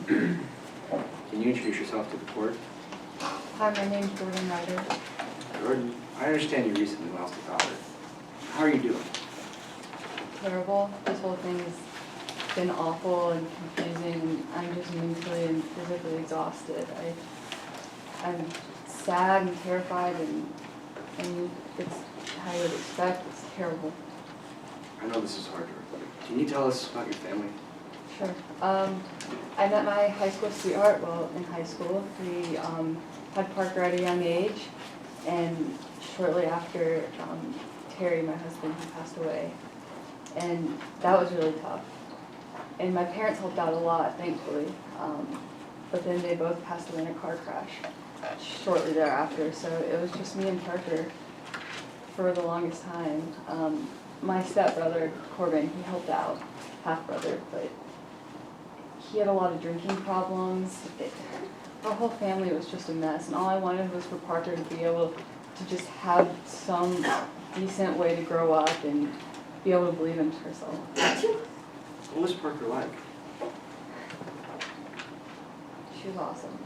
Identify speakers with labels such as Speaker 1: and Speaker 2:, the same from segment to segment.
Speaker 1: Can you introduce yourself to the court?
Speaker 2: Hi, my name's Jordan Ryder.
Speaker 1: Jordan, I understand you recently lost a daughter. How are you doing?
Speaker 2: Terrible. This whole thing has been awful and confusing. I'm just mentally and physically exhausted. I'm sad and terrified, and it's how you would expect. It's terrible.
Speaker 1: I know this is hard to reflect. Can you tell us about your family?
Speaker 2: Sure. I met my high school sweetheart, in high school. We had Parker at a young age, and shortly after, Terry, my husband, he passed away. And that was really tough. And my parents helped out a lot, thankfully. But then they both passed away in a car crash shortly thereafter. So it was just me and Parker for the longest time. My stepbrother, Corbin, he helped out, half-brother, but he had a lot of drinking problems. Our whole family was just a mess, and all I wanted was for Parker to be able to just have some decent way to grow up and be able to believe in herself.
Speaker 1: What was Parker like?
Speaker 2: She was awesome.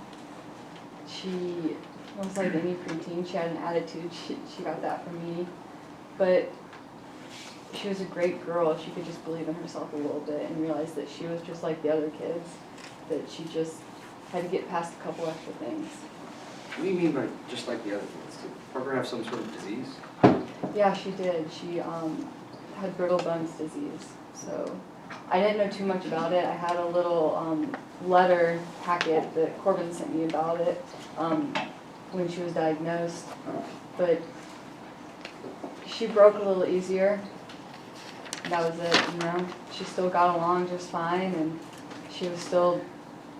Speaker 2: She was like any preteen. She had an attitude. She got that from me. But she was a great girl if she could just believe in herself a little bit and realize that she was just like the other kids, that she just had to get past a couple extra things.
Speaker 1: What do you mean by just like the other kids? Did Parker have some sort of disease?
Speaker 2: Yeah, she did. She had brittle bones disease. So I didn't know too much about it. I had a little letter packet that Corbin sent me about it when she was diagnosed. But she broke a little easier. That was it, you know. She still got along just fine, and she was still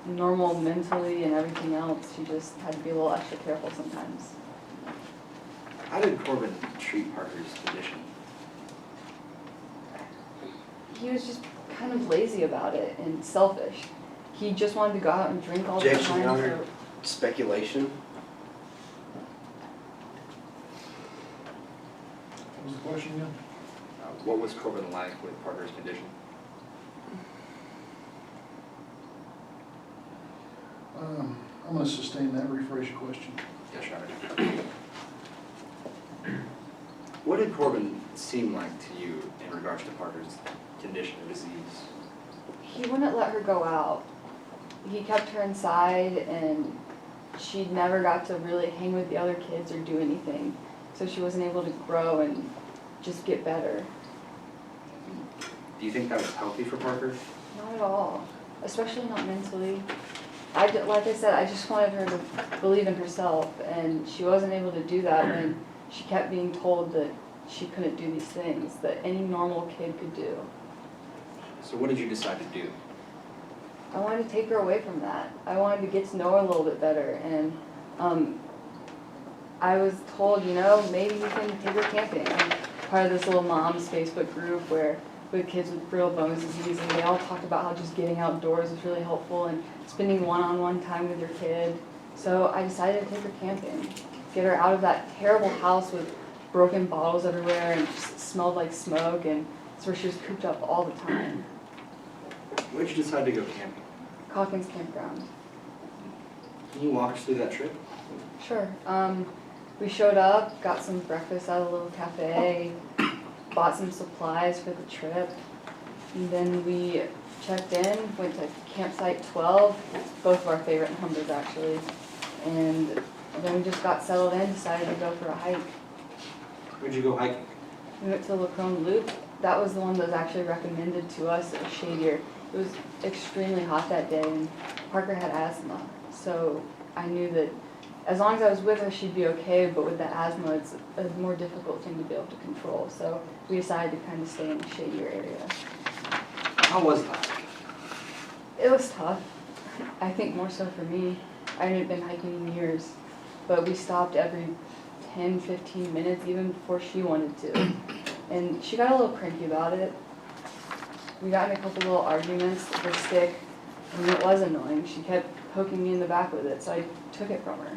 Speaker 2: normal mentally and everything else. She just had to be a little extra careful sometimes.
Speaker 1: How did Corbin treat Parker's condition?
Speaker 2: He was just kind of lazy about it and selfish. He just wanted to go out and drink all the
Speaker 3: Objection,
Speaker 2: time.
Speaker 3: Your Honor.
Speaker 2: So
Speaker 3: Speculation.
Speaker 4: What was the question again?
Speaker 1: What was Corbin like with Parker's condition?
Speaker 4: I'm going to sustain that. Rephrase your question.
Speaker 1: Yes, Your Honor. What did Corbin seem like to you in regards to Parker's condition or disease?
Speaker 2: he wouldn't let her go out. He kept her inside, and she never got to really hang with the other kids or do anything. So she wasn't able to grow and just get better.
Speaker 1: Do you think that was healthy for Parker?
Speaker 2: Not at all, especially not mentally. Like I said, I just wanted her to believe in herself, and she wasn't able to do that when she kept being told that she couldn't do these things that any normal kid could do.
Speaker 1: So what did you decide to do?
Speaker 2: I wanted to take her away from that. I wanted to get to know her a little bit better, and I was told, you know, maybe you can take her camping. I'm part of this little mom's Facebook group where with kids with brittle bones disease, and they all talked about how just getting outdoors is really helpful and spending one-on-one time with your kid. So I decided to take her camping, get her out of that terrible house with broken bottles everywhere and just smelled like smoke, and it's where she was cooped up all the time.
Speaker 1: Where'd you decide to go camping?
Speaker 2: Calkins Campground.
Speaker 1: Can you walk us through that trip?
Speaker 2: Sure. We showed up, got some breakfast at a little cafe, bought some supplies for the trip, and then we checked in, went to campsite 12, both of our favorite numbers actually, and then we just got settled in, decided to go for a hike.
Speaker 1: Where'd you go hiking?
Speaker 2: We went to Lacrone Loop. That was the one that was actually recommended to us. It was shadier. It was extremely hot that day, and Parker had asthma, so I knew that as long as I was with her, she'd be okay, but with the asthma, it's a more difficult thing to be able to control. So we decided to kind of stay in a shadier area.
Speaker 1: How was that?
Speaker 2: It was tough. I think more so for me. I hadn't been hiking in years, but we stopped every 10, 15 minutes, even before she wanted to. And she got a little cranky about it. We got in a couple little arguments with her stick, and it was annoying. She kept poking me in the back with it, so I took it from her.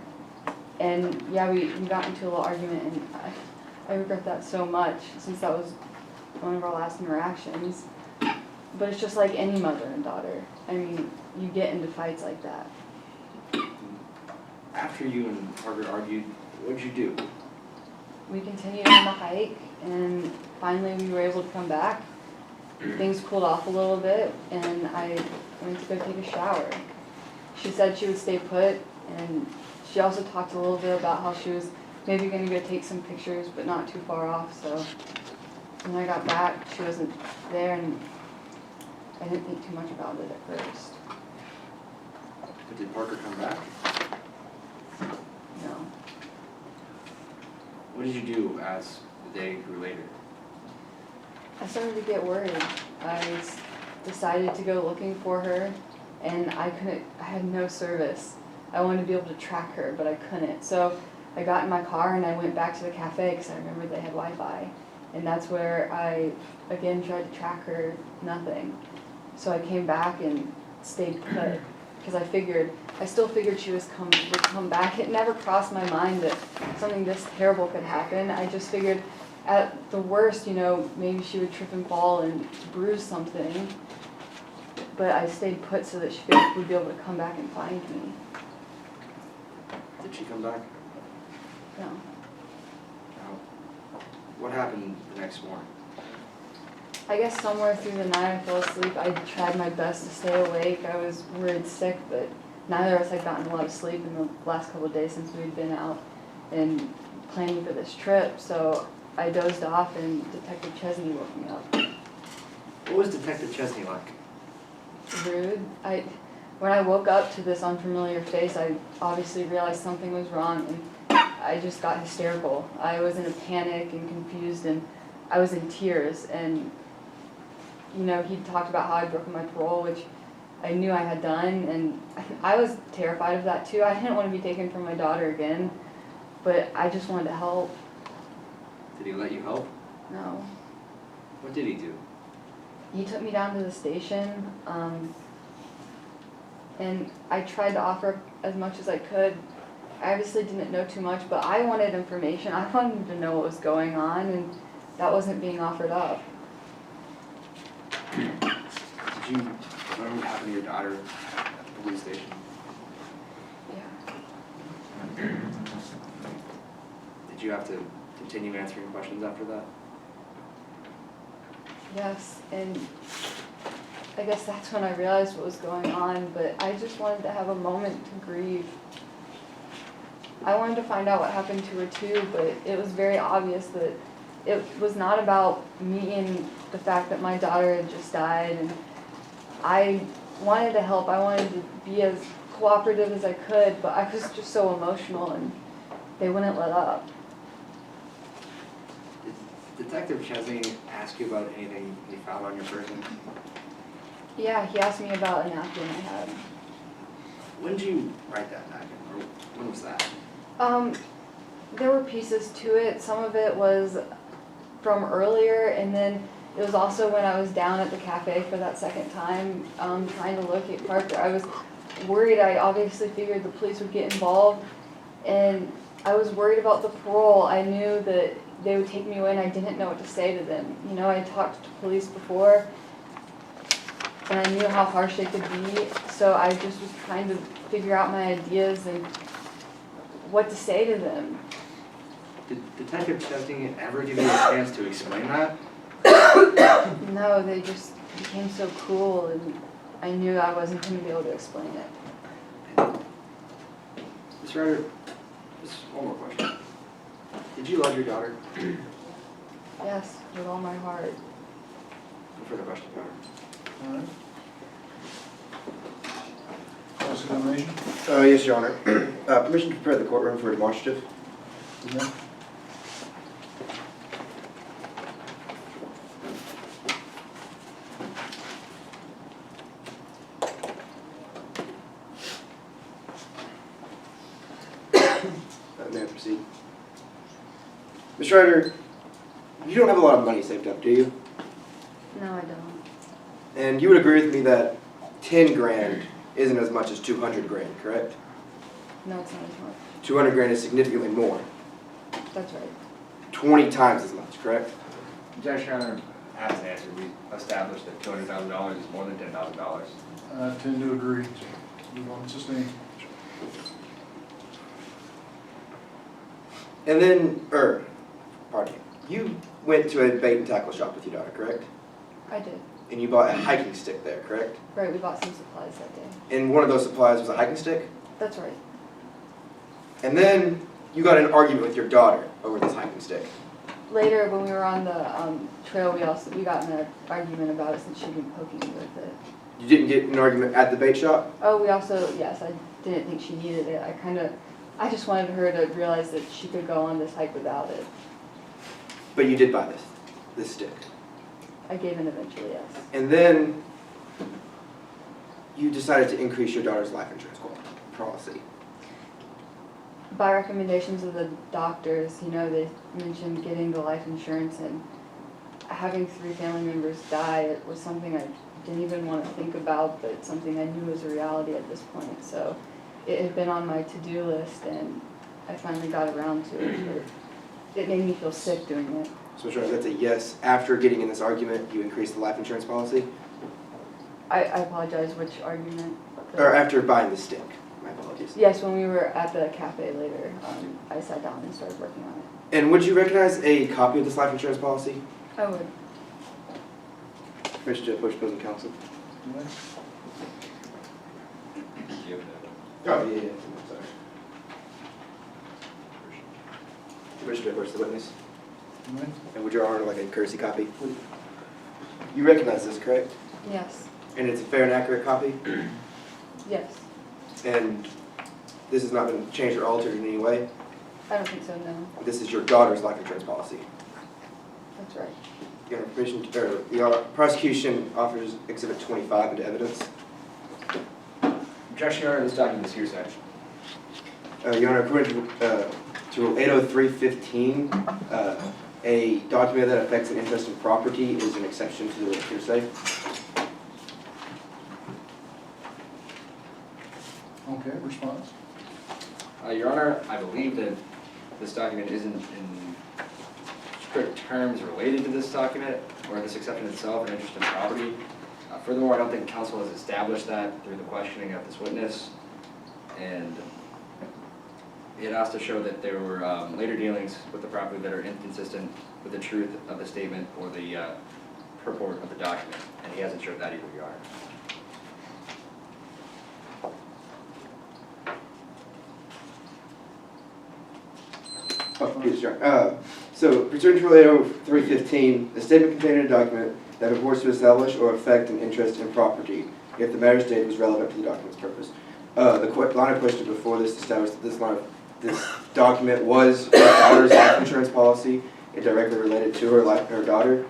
Speaker 2: And yeah, we got into a little argument, and I regret that so much, since that was one of our last interactions. but it's just like any mother and daughter. I mean, you get into fights like that.
Speaker 1: After you and Parker argued, what'd you do?
Speaker 2: We continued on the hike, and finally we were able to come back. Things cooled off a little bit, and I went to go take a shower. She said she would stay put, and she also talked a little bit about how she was maybe going to go take some pictures, but not too far off. So when I got back, she wasn't there, and I didn't think too much about it at first.
Speaker 1: But did Parker come back?
Speaker 2: No.
Speaker 1: What did you do as the day grew later?
Speaker 2: I started to get worried. Decided to go looking for her, and I had no service. I wanted to be able to track her, but I couldn't. So I got in my car and I went back to the cafe because I remembered they had Wi-Fi. And that's where I, again, tried to track her, nothing. So I came back and stayed put because I still figured she would come back. It never crossed my mind that something this terrible could happen. I just figured at the worst, maybe she would trip and fall and bruise something. But I stayed put so that she would be able to come back and find me.
Speaker 1: Did she come back?
Speaker 2: No.
Speaker 1: No. What happened the next morning?
Speaker 2: I guess somewhere through the night I fell asleep. I tried my best to stay awake. I was worried sick, but neither of us had gotten a lot of sleep in the last couple of days since we'd been out and planning for this trip. So I dozed off and Detective Chesney woke me up.
Speaker 1: What was Detective Chesney like?
Speaker 2: Rude. When I woke up to this unfamiliar face, I obviously realized something was wrong, and I just got hysterical. I was in a panic and confused, and I was in tears. And he talked about how I'd broken my parole, which I knew I had done, and I was terrified of that too. I didn't want to be taken from my daughter again, but I just wanted to help.
Speaker 1: Did he let you help?
Speaker 2: No.
Speaker 1: What did he do?
Speaker 2: He took me down to the station, and I tried to offer as much as I could. I obviously didn't know too much, but I wanted information. I wanted to know what was going on, and that wasn't being offered up.
Speaker 1: Did you learn what happened to your daughter at the police station?
Speaker 2: Yeah.
Speaker 1: Did you have to continue answering questions after that?
Speaker 2: Yes, and I guess that's when I realized what was going on, but I just wanted to have a moment to grieve. I wanted to find out what happened to her too, but it was very obvious that it was not about me and the fact that my daughter had just died, and I wanted to help. I wanted to be as cooperative as I could, but I was just so emotional and they wouldn't let up.
Speaker 1: Did Detective Chesney ask you about anything he found on your person?
Speaker 2: Yeah, he asked me about a napkin I had.
Speaker 1: When did you write that napkin, or when was that?
Speaker 2: There were pieces to it. Some of it was from earlier, and then it was also when I was down at the cafe for that second time, trying to locate Parker. I was worried. I obviously figured the police would get involved, and I was worried about the parole. I knew that they would take me away, and I didn't know what to say to them. I talked to police before, and I knew how harsh they could be, so I just was trying to figure out my ideas and what to say to them.
Speaker 1: Did Detective Chesney ever give you a chance to explain that?
Speaker 2: No, they just became so cruel, and I knew I wasn't going to be able to explain it.
Speaker 1: Ms. Ryder, just one more question. Did you love your daughter?
Speaker 2: Yes, with all my heart.
Speaker 1: No further questions, Your Honor.
Speaker 4: All right. Cross-examination?
Speaker 3: Yes, Your Honor. Permission to prepare the courtroom for demonstrative.
Speaker 4: Yeah.
Speaker 3: May I proceed? Ms. Ryder, you don't have a lot of money saved up, do you?
Speaker 2: No, I don't.
Speaker 3: And you would agree with me that 10 grand isn't as much as 200 grand, correct?
Speaker 2: No, it's not as much.
Speaker 3: 200 grand is significantly more.
Speaker 2: That's right.
Speaker 3: 20 times as much, correct?
Speaker 1: Judge, Your Honor, has an answer. We established that $200,000 is more than $10,000.
Speaker 4: I tend to agree. Move on, sustain.
Speaker 3: And then, pardon me, you went to a bait and tackle shop with your daughter, correct?
Speaker 2: I did.
Speaker 3: And you bought a hiking stick there, correct?
Speaker 2: Right, we bought some supplies that day.
Speaker 3: And one of those supplies was a hiking stick?
Speaker 2: That's right.
Speaker 3: And then you got in an argument with your daughter over this hiking stick.
Speaker 2: Later, when we were on the trail, we got in an argument about it since she'd been poking me with it.
Speaker 3: You didn't get in an argument at the bait shop?
Speaker 2: Oh, we also, yes, I didn't think she needed it. I just wanted her to realize that she could go on this hike without it.
Speaker 3: But you did buy this stick.
Speaker 2: I gave in eventually, yes.
Speaker 3: And then you decided to increase your daughter's life insurance policy.
Speaker 2: By recommendations of the doctors, they mentioned getting the life insurance, and having 3 family members die, it was something I didn't even want to think about, but something I knew was a reality at this point. So it had been on my to-do list, and I finally got around to it. But it made me feel sick doing it.
Speaker 3: So sure, that's a yes. After getting in this argument, you increased the life insurance policy?
Speaker 2: I apologize, which argument?
Speaker 3: Or after buying the stick? My apologies.
Speaker 2: Yes, when we were at the cafe later, I sat down and started working on it.
Speaker 3: And would you recognize a copy of this life insurance policy?
Speaker 2: I would.
Speaker 3: Mr. Bush, opposing counsel.
Speaker 4: Do I?
Speaker 3: Oh, yeah, sorry. Commissioner Bush, the witness.
Speaker 4: Do I?
Speaker 3: And would your honor like a courtesy copy? You recognize this, correct?
Speaker 2: Yes.
Speaker 3: And it's a fair and accurate copy?
Speaker 2: Yes.
Speaker 3: And this has not been changed or altered in any way?
Speaker 2: I don't think so, no.
Speaker 3: This is your daughter's life insurance policy.
Speaker 2: That's right.
Speaker 3: Your Honor, the prosecution offers Exhibit 25 into evidence.
Speaker 1: Objection, Your Honor, this document is hearsay.
Speaker 3: Your Honor, according to Rule 803.15, a document that affects an interest in property is an exception to the rule of hearsay.
Speaker 4: Okay, response.
Speaker 1: Your Honor, I believe that this document isn't in strict terms related to this document or this exception itself, an interest in property. Furthermore, I don't think counsel has established that through the questioning of this witness. And it has to show that there were later dealings with the property that are inconsistent with the truth of the statement or the purport of the document. And he hasn't showed that either, Your Honor.
Speaker 3: Oh, yes, Your Honor. So, pursuant to Rule 803.15, a statement contained in a document that purports to establish or affect an interest in property, if the matter stated was relevant to the document's purpose. The line of question before this established that this document was her daughter's life insurance policy. It directly related to her daughter.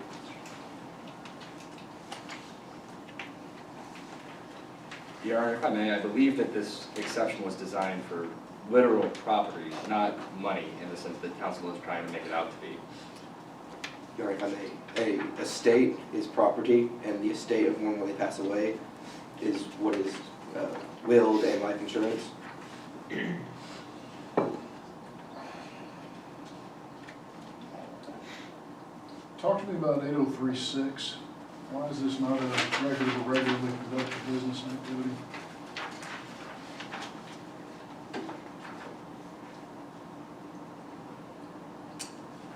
Speaker 1: Your Honor, if I may, I believe that this exception was designed for literal property, not money, in the sense that counsel is trying to make it out to be.
Speaker 3: Your Honor, if I may, a estate is property, and the estate of one when they pass away is what is willed and life insurance.
Speaker 4: Talk to me about 803.6. Why is this not a record of a regularly conducted business activity?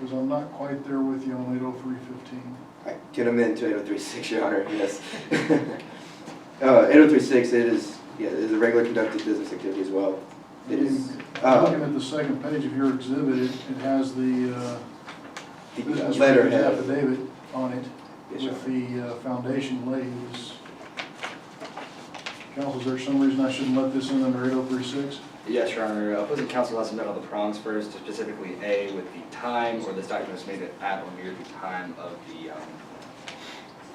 Speaker 4: Because I'm not quite there with you on 803.15.
Speaker 3: I can amend to 803.6, Your Honor, yes. 803.6, it is a regular conducted business activity as well. It is.
Speaker 4: Looking at the second page of your exhibit, it has the business
Speaker 3: letterhead.
Speaker 4: affidavit on it
Speaker 3: Yes, Your
Speaker 4: with
Speaker 3: Honor.
Speaker 4: the foundation laid. Counsel, is there some reason I shouldn't let this in under 803.6?
Speaker 1: Yes, Your Honor. Opposing counsel has to met all the prongs first, specifically A, with the time, or this document was made at or near the time of the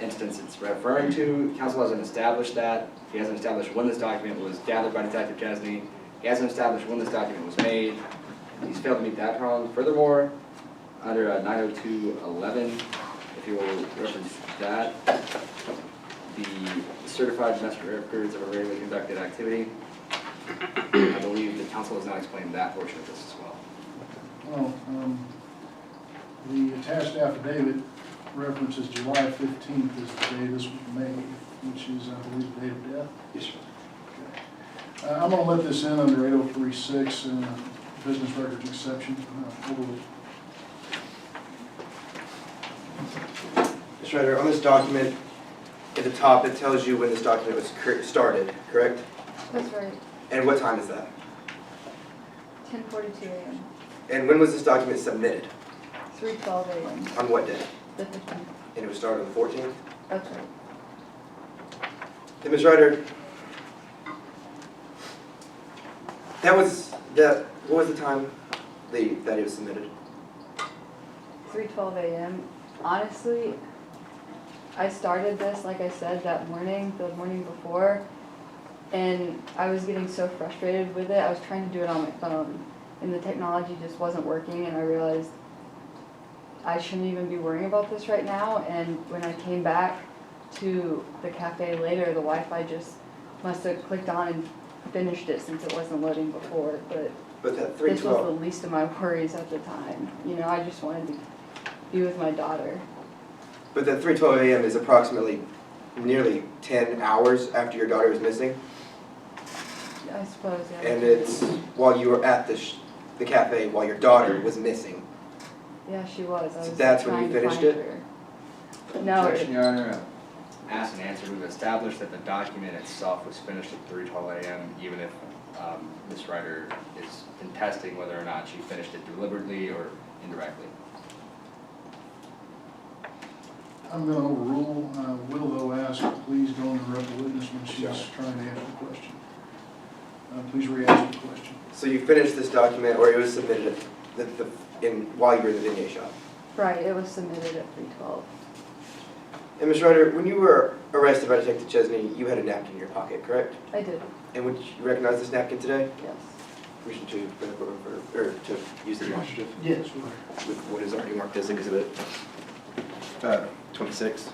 Speaker 1: instance it's referring to. Counsel hasn't established that. He hasn't established when this document was gathered by Detective Chesney. He hasn't established when this document was made. He's failed to meet that prong. Furthermore, under 902.11, if you will reference that, the certified master records of a regularly conducted activity, I believe the counsel has not explained that portion of this as well.
Speaker 4: Well, the attached affidavit references July 15th as the day this was made, which is, I believe, the date of death.
Speaker 3: Yes, sir.
Speaker 4: I'm going to let this in under 8036 business records exception. Overruled.
Speaker 3: Mr. Ryder, on this document, at the top, it tells you when this document was started, correct?
Speaker 2: That's right,
Speaker 3: And what time is that?
Speaker 2: 10:42 a.m.,
Speaker 3: And when was this document submitted?
Speaker 2: 3:12 a.m.,
Speaker 3: On what day?
Speaker 2: the 15th.
Speaker 3: And it was started on the 14th?
Speaker 2: That's right.
Speaker 3: And Ms. Ryder, what was the time that it was submitted?
Speaker 2: 3:12 a.m. Honestly, I started this, like I said, that morning, the morning before, and I was getting so frustrated with it. I was trying to do it on my phone, and the technology just wasn't working, and I realized I shouldn't even be worrying about this right now. And when I came back to the cafe later, the Wi-Fi just must have clicked on and finished it since it wasn't loading before, but
Speaker 3: But that
Speaker 2: this was the
Speaker 3: 3:12,
Speaker 2: least of my worries at the time. You know, I just wanted to be with my daughter.
Speaker 3: but that 3:12 a.m. is approximately nearly 10 hours after your daughter was missing,
Speaker 2: I suppose, yeah.
Speaker 3: and it's while you were at the cafe while your daughter was missing.
Speaker 2: Yeah, she was. I
Speaker 3: So
Speaker 2: was
Speaker 3: that's when you
Speaker 2: trying to
Speaker 3: finished
Speaker 2: find
Speaker 3: it?
Speaker 2: her. No,
Speaker 1: Objection, Your Honor. Asked and answered, we've established that the document itself was finished at 3:12 a.m., even if Ms. Ryder is contesting whether or not she finished it deliberately or indirectly.
Speaker 4: I'm going to overrule. I will, though, ask, please don't interrupt the witness when she's
Speaker 3: Sure.
Speaker 4: trying to answer the question. Please re-ask the question.
Speaker 3: So you finished this document, or it was submitted while you were in the vignette shop.
Speaker 2: right, it was submitted at 3:12.
Speaker 3: And Ms. Ryder, when you were arrested by Detective Chesney, you had a napkin in your pocket, correct?
Speaker 2: I did,
Speaker 3: And would you recognize this napkin today?
Speaker 2: yes.
Speaker 3: Permission to bring it over, or to use the demonstrative
Speaker 4: Yes,
Speaker 3: with what is already marked as Exhibit 26.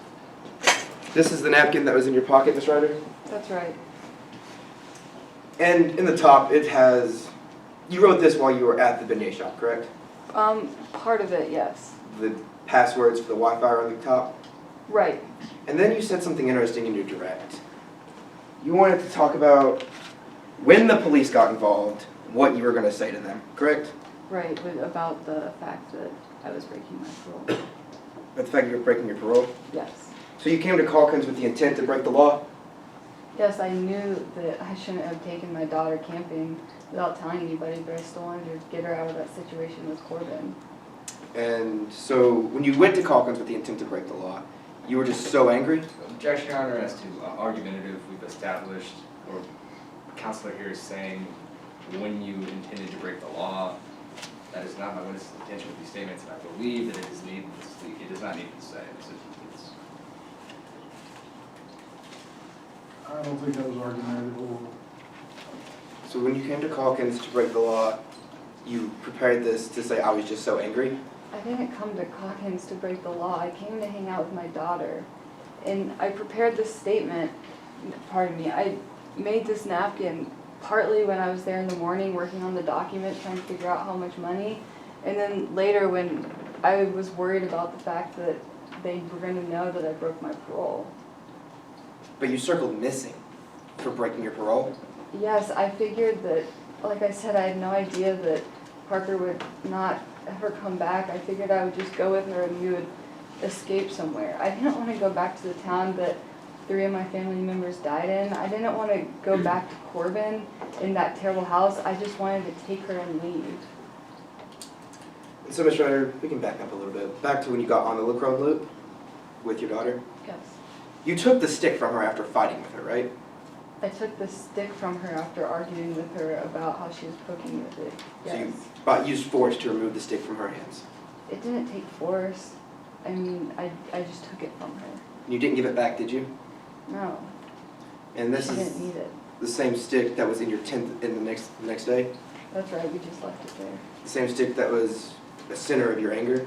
Speaker 3: This is the napkin that was in your pocket, Ms. Ryder?
Speaker 2: That's right.
Speaker 3: And in the top, it has, you wrote this while you were at the beignet shop, correct?
Speaker 2: Part of it, yes.
Speaker 3: The passwords for the Wi-Fi are on the top.
Speaker 2: Right,
Speaker 3: And then you said something interesting in your direct. You wanted to talk about when the police got involved, what you were going to say to them, correct?
Speaker 2: right, about the fact that I was breaking my parole.
Speaker 3: About the fact you were breaking your parole.
Speaker 2: Yes.
Speaker 3: So you came to Calkins with the intent to break the law?
Speaker 2: Yes, I knew that I shouldn't have taken my daughter camping without telling anybody, but I still wanted to get her out of that situation with Corbin.
Speaker 3: And so when you went to Calkins with the intent to break the law, you were just so angry?
Speaker 1: Objection, Your Honor, as to argumentative, we've established, or counselor here is saying, when you intended to break the law, that is not my witness's intention with these statements, and I believe that it is needless, it does not need to say. It's
Speaker 4: I don't think that was argumentative. Overruled.
Speaker 3: So when you came to Calkins to break the law, you prepared this to say, I was just so angry?
Speaker 2: I didn't come to Calkins to break the law. I came to hang out with my daughter. And I prepared this statement, pardon me, I made this napkin partly when I was there in the morning working on the document, trying to figure out how much money. And then later when I was worried about the fact that they were going to know that I broke my parole.
Speaker 3: But you circled missing for breaking your parole?
Speaker 2: Yes, I figured that, like I said, I had no idea that Parker would not ever come back. I figured I would just go with her and we would escape somewhere. I didn't want to go back to the town that 3 of my family members died in. I didn't want to go back to Corbin in that terrible house. I just wanted to take her and leave.
Speaker 3: So, Ms. Ryder, we can back up a little bit. Back to when you got on the Lacroix loop with your daughter.
Speaker 2: Yes.
Speaker 3: You took the stick from her after fighting with her, right?
Speaker 2: I took the stick from her after arguing with her about how she was poking me with it.
Speaker 3: So
Speaker 2: Yes.
Speaker 3: you used force to remove the stick from her hands.
Speaker 2: It didn't take force. I mean, I just took it from her.
Speaker 3: You didn't give it back, did you?
Speaker 2: No,
Speaker 3: And this
Speaker 2: she didn't
Speaker 3: is
Speaker 2: need it.
Speaker 3: the same stick that was in your tent in the next day?
Speaker 2: That's right, we just left it there.
Speaker 3: The same stick that was the center of your anger,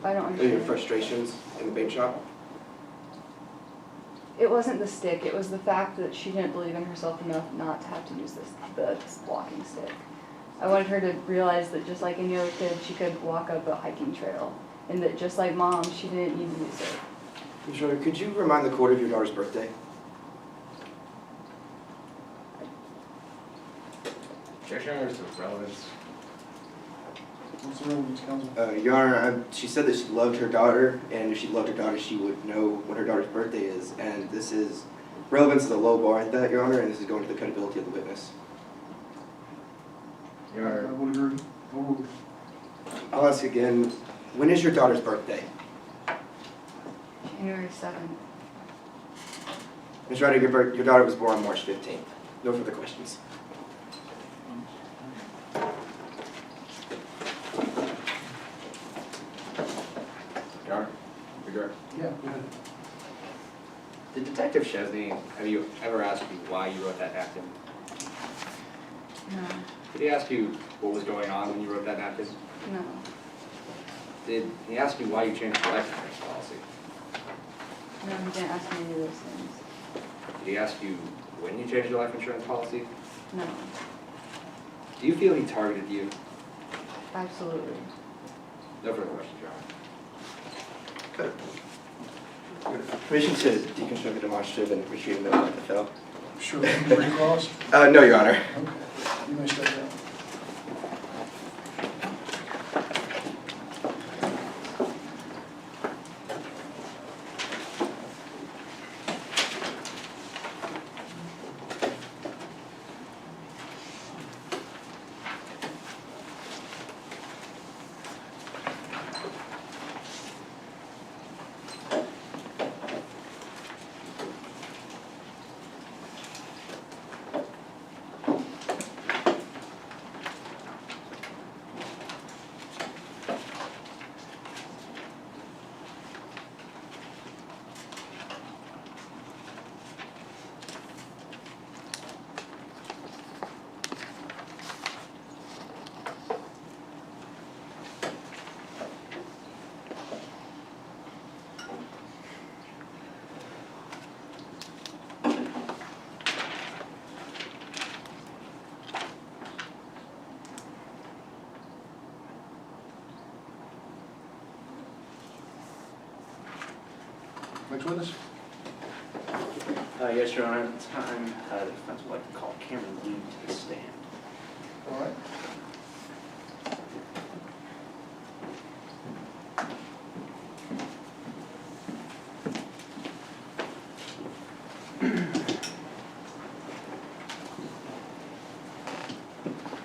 Speaker 2: I don't
Speaker 3: or your
Speaker 2: understand.
Speaker 3: frustrations in the bait shop?
Speaker 2: It wasn't the stick, it was the fact that she didn't believe in herself enough not to have to use the walking stick. I wanted her to realize that just like any other kid, she could walk up a hiking trail. and that just like mom, she didn't need to be saved.
Speaker 3: Ms. Schroeder, could you remind the court of your daughter's birthday?
Speaker 1: Objection or is it relevance?
Speaker 4: What's the relevance, counsel?
Speaker 3: Your Honor, she said that she loved her daughter, and if she loved her daughter, she would know what her daughter's birthday is. And this is, relevance is a low bar at that, Your Honor, and this is going to the credibility of the witness.
Speaker 1: Your
Speaker 4: I
Speaker 1: Honor,
Speaker 4: would agree. Overruled.
Speaker 3: I'll ask again, when is your daughter's birthday?
Speaker 2: January 7th.
Speaker 3: Ms. Ryder, your daughter was born on March 15th. No further questions.
Speaker 1: Your Honor, regard.
Speaker 4: Yeah, go ahead.
Speaker 1: Did Detective Chesney, have you ever asked you why you wrote that napkin?
Speaker 2: No,
Speaker 1: Did he ask you what was going on when you wrote that napkin?
Speaker 2: no,
Speaker 1: Did he ask you why you changed your life insurance policy?
Speaker 2: no, he didn't ask me any of those things.
Speaker 1: Did he ask you when you changed your life insurance policy?
Speaker 2: No,
Speaker 1: Do you feel he targeted you?
Speaker 2: absolutely.
Speaker 1: No further questions, Your Honor.
Speaker 3: Permission to deconstruct the demonstrative and retrieve the note that fell.
Speaker 4: Sure, you recross?
Speaker 3: No, Your Honor.
Speaker 4: Okay, you may step down. Next witness?
Speaker 5: Yes, Your Honor, at this time, the defense would like to call Cameron Lee to the stand.
Speaker 4: All right.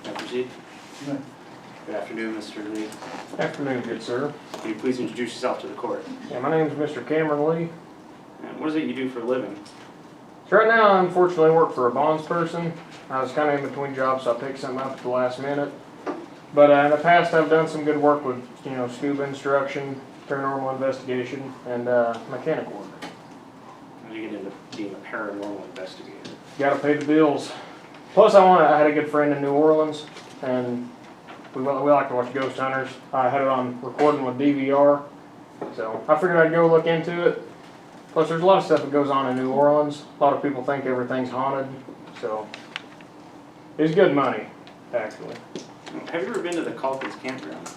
Speaker 5: May I proceed?
Speaker 4: You may.
Speaker 5: Good afternoon, Mr. Lee.
Speaker 6: Afternoon, good sir.
Speaker 5: Can you please introduce yourself to the court?
Speaker 6: Yeah, my name is Mr. Cameron Lee.
Speaker 5: And what is it you do for a living?
Speaker 6: So right now, I unfortunately work for a bonds person. I was kind of in between jobs, so I picked something up at the last minute. But in the past, I've done some good work with, scuba instruction, paranormal investigation, and mechanic work.
Speaker 5: How did you get into being a paranormal investigator?
Speaker 6: Got to pay the bills. Plus, I had a good friend in New Orleans, and we like to watch Ghost Hunters. I had it on recording with DVR, so I figured I'd go look into it. Plus, there's a lot of stuff that goes on in New Orleans. A lot of people think everything's haunted, so it's good money, actually.
Speaker 5: Have you ever been to the Calkins campground?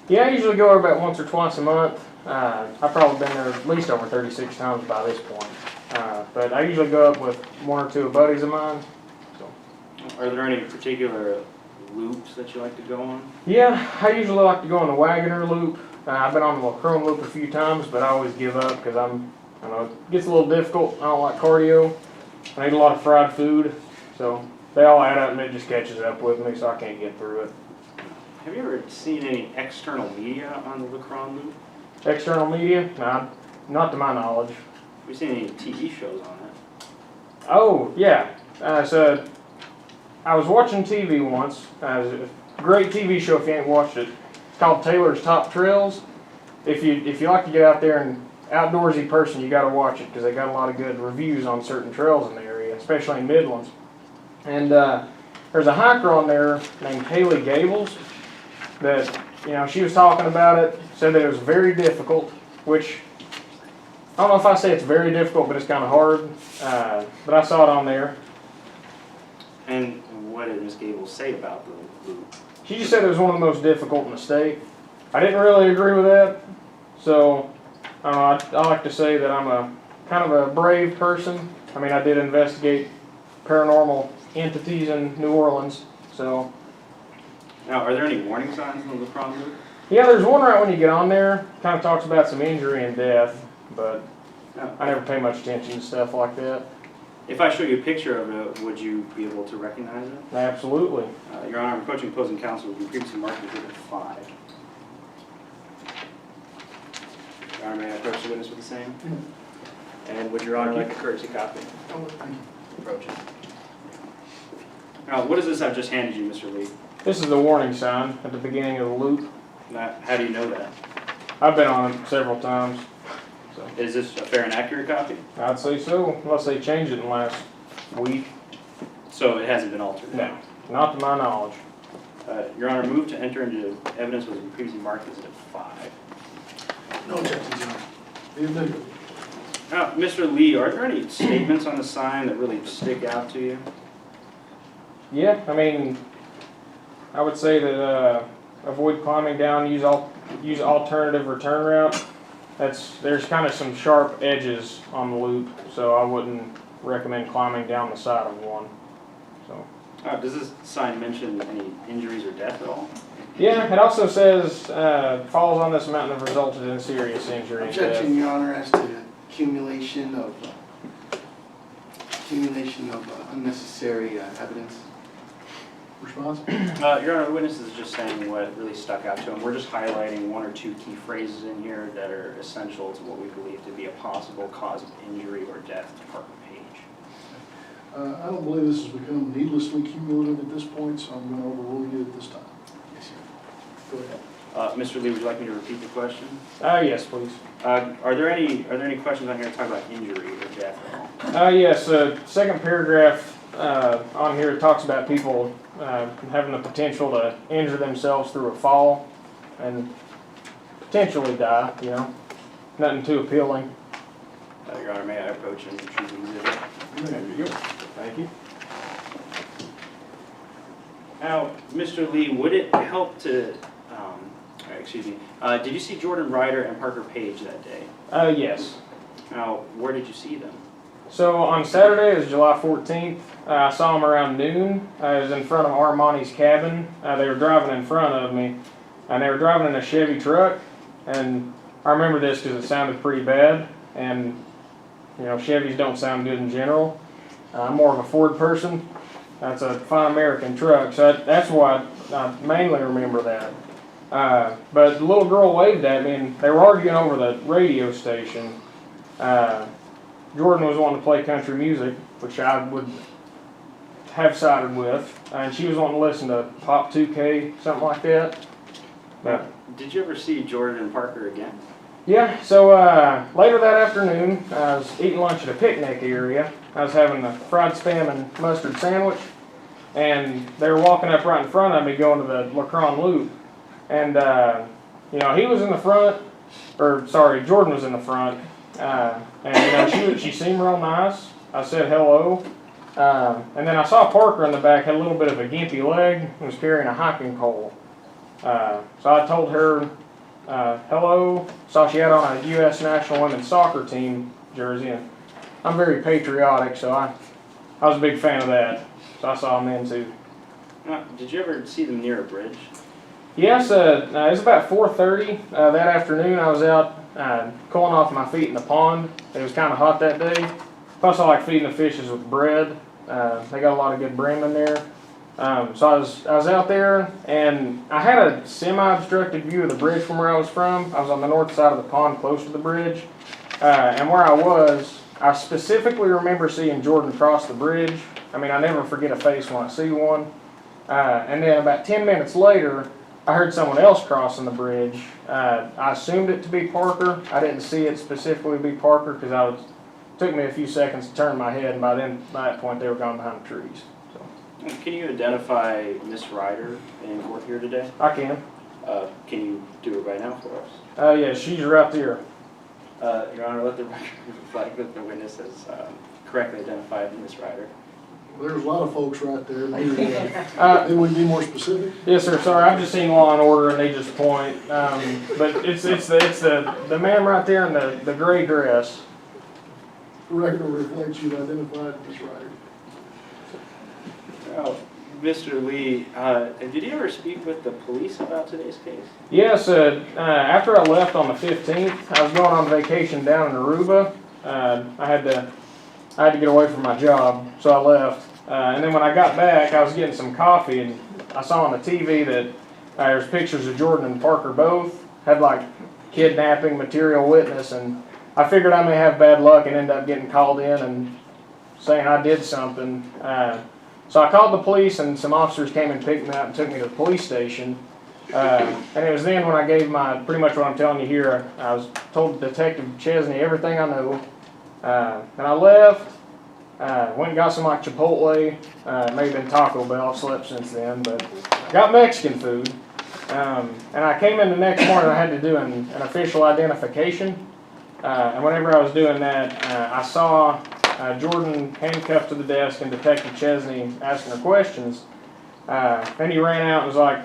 Speaker 6: Yeah, I usually go over about once or twice a month. I've probably been there at least over 36 times by this point. But I usually go up with one or two buddies of mine. So.
Speaker 5: Are there any particular loops that you like to go on?
Speaker 6: Yeah, I usually like to go on the Wagoner loop. I've been on the LaCrone loop a few times, but I always give up because I know it gets a little difficult. I don't like cardio. I eat a lot of fried food, so they all add up and it just catches up with me, so I can't get through it.
Speaker 5: Have you ever seen any external media on the LaCrone loop?
Speaker 6: External media? Nah, not to my knowledge.
Speaker 5: Have you seen any TV shows on it?
Speaker 6: Oh, yeah. So I was watching TV once. It's a great TV show if you ain't watched it. It's called Taylor's Top Trails. If you like to get out there and outdoorsy person, you got to watch it because they got a lot of good reviews on certain trails in the area, especially in Midlands. And there's a hiker on there named Haley Gables that, she was talking about it, said that it was very difficult, which I don't know if I say it's very difficult, but it's kind of hard. But I saw it on there.
Speaker 5: And what did Ms. Gable say about the loop?
Speaker 6: She just said it was one of the most difficult in the state. I didn't really agree with that, So, I like to say that I'm a kind of a brave person. I mean, I did investigate paranormal entities in New Orleans, so.
Speaker 5: Now, are there any warning signs on the prom loop?
Speaker 6: Yeah, there's one right when you get on there, kind of talks about some injury and death, but
Speaker 5: No.
Speaker 6: I never pay much attention to stuff like that.
Speaker 5: If I show you a picture of it, would you be able to recognize it?
Speaker 6: Absolutely.
Speaker 5: Your Honor, I'm approaching opposing counsel. We previously marked exhibit 5. Your Honor, may I approach the witness with the same? And would Your Honor like a courtesy copy?
Speaker 4: Oh, thank you.
Speaker 5: Approach it. Now, what is this I've just handed you, Mr. Lee?
Speaker 6: This is the warning sign at the beginning of the loop.
Speaker 5: How do you know that?
Speaker 6: I've been on it several times.
Speaker 5: Is this a fair and accurate copy?
Speaker 6: I'd say so, unless they changed it in the last week.
Speaker 5: So it hasn't been altered?
Speaker 6: No, not to my knowledge.
Speaker 5: Your Honor, move to enter into evidence was previously marked as exhibit 5.
Speaker 4: No objections, Your Honor. The individual.
Speaker 5: Now, Mr. Lee, are there any statements on the sign that really stick out to you?
Speaker 6: Yeah, I mean, I would say that avoid climbing down, use alternative return route. There's kind of some sharp edges on the loop, so I wouldn't recommend climbing down the side of one. So.
Speaker 5: Does this sign mention any injuries or death at all?
Speaker 6: Yeah, it also says falls on this mountain have resulted in serious injury and death.
Speaker 7: Objection, Your Honor, as to accumulation of unnecessary evidence.
Speaker 4: Response?
Speaker 5: Your Honor, the witness is just saying what really stuck out to him. We're just highlighting one or two key phrases in here that are essential to what we believe to be a possible cause of injury or death to Parker Page.
Speaker 4: I don't believe this has become needlessly cumulative at this point, so I'm going to overrule you at this time.
Speaker 7: Yes, sir.
Speaker 4: Go ahead.
Speaker 5: Mr. Lee, would you like me to repeat the question?
Speaker 6: Yes, please.
Speaker 5: Are there any questions on here that talk about injury or death at all?
Speaker 6: Yes, second paragraph on here talks about people having the potential to injure themselves through a fall and potentially die, you know. Nothing too appealing.
Speaker 5: Your Honor, may I approach and choose the exhibit?
Speaker 6: Thank you.
Speaker 5: Now, Mr. Lee, would it help to, did you see Jordan Ryder and Parker Page that day?
Speaker 6: Yes.
Speaker 5: Now, where did you see them?
Speaker 6: So on Saturday, it was July 14th, I saw them around noon. I was in front of Armani's cabin. They were driving in front of me, and they were driving in a Chevy truck. And I remember this because it sounded pretty bad, and you know, Chevys don't sound good in general. I'm more of a Ford person. That's a fine American truck, so that's why I mainly remember that. But the little girl waved at me, and they were arguing over the radio station. Jordan was wanting to play country music, which I would have sided with, and she was wanting to listen to Pop 2K, something like that. But
Speaker 5: Did you ever see Jordan and Parker again?
Speaker 6: yeah, so later that afternoon, I was eating lunch at a picnic area. I was having a fried spam and mustard sandwich, and they were walking up right in front of me going to the LeCron Loop. And, you know, he was in the front, Jordan was in the front, and, you know, she seemed real nice. I said hello, and then I saw Parker in the back, had a little bit of a gimpy leg, and was carrying a hiking pole. So I told her hello, saw she had on a U.S. National Women's Soccer Team jersey, and I'm very patriotic, so I was a big fan of that. So I saw them then too.
Speaker 5: Now, did you ever see them near a bridge?
Speaker 6: Yes, it was about 4:30 that afternoon. I was out cooling off my feet in the pond. It was kind of hot that day. Plus, I like feeding the fishes with bread. They got a lot of good brim in there. So I was out there, and I had a semi-obstructed view of the bridge from where I was from. I was on the north side of the pond, close to the bridge, and where I was, I specifically remember seeing Jordan cross the bridge. I mean, I never forget a face when I see one. And then about 10 minutes later, I heard someone else crossing the bridge. I assumed it to be Parker. I didn't see it specifically be Parker because it took me a few seconds to turn my head, and by that point, they were gone behind the trees. So.
Speaker 5: Can you identify Miss Ryder in court here today?
Speaker 6: I can.
Speaker 5: Can you do it right now for us?
Speaker 6: Yeah, she's right there.
Speaker 5: Your Honor, let the record reflect that the witness has correctly identified Miss Ryder.
Speaker 4: There's a lot of folks right there. Maybe,
Speaker 6: Uh,
Speaker 4: would you be more specific?
Speaker 6: Yes, sir. Sorry, I've just seen Law and Order and they just point. But it's the man right there in the gray dress.
Speaker 4: The record will reflect you've identified this writer.
Speaker 5: Oh, Mr. Lee, did you ever speak with the police about today's case?
Speaker 6: Yes, after I left on the 15th, I was going on vacation down in Aruba. I had to get away from my job, so I left. And then when I got back, I was getting some coffee, and I saw on the TV that there's pictures of Jordan and Parker both had like kidnapping material witness, and I figured I may have bad luck and end up getting called in and saying I did something. So I called the police, and some officers came and picked me up and took me to the police station. And it was then when I gave pretty much what I'm telling you here. I was told Detective Chesney everything I know. And I left, went and got some like Chipotle, maybe been Taco Bell, I've slept since then, but got Mexican food. And I came in the next morning, I had to do an official identification. And whenever I was doing that, I saw Jordan handcuffed to the desk and Detective Chesney asking her questions. Then he ran out and was like,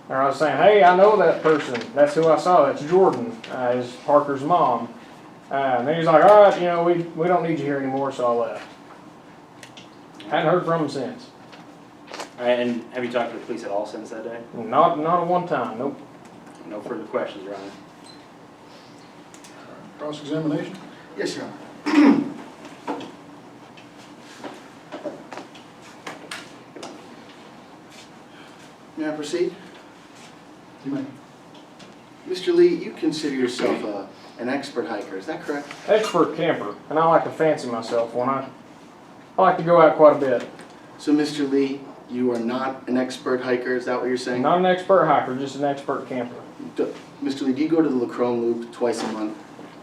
Speaker 6: or I was saying, hey, I know that person. That's who I saw. That's Jordan, is Parker's mom. And then he's like, all right, you know, we don't need you here anymore, so I left. Hadn't heard from him since.
Speaker 5: All right, and have you talked to the police at all since that day?
Speaker 6: Not at one time, nope.
Speaker 5: No further questions, Your Honor.
Speaker 4: Cross-examination?
Speaker 7: Yes, Your Honor. May I proceed?
Speaker 4: You may.
Speaker 7: Mr. Lee, you consider yourself an expert hiker, is that correct?
Speaker 6: Expert camper, and I like to fancy myself when I like to go out quite a bit.
Speaker 7: So, Mr. Lee, you are not an expert hiker, is that what you're saying?
Speaker 6: Not an expert hiker, just an expert camper.
Speaker 7: Mr. Lee, do you go to the Lacrone Loop twice a month?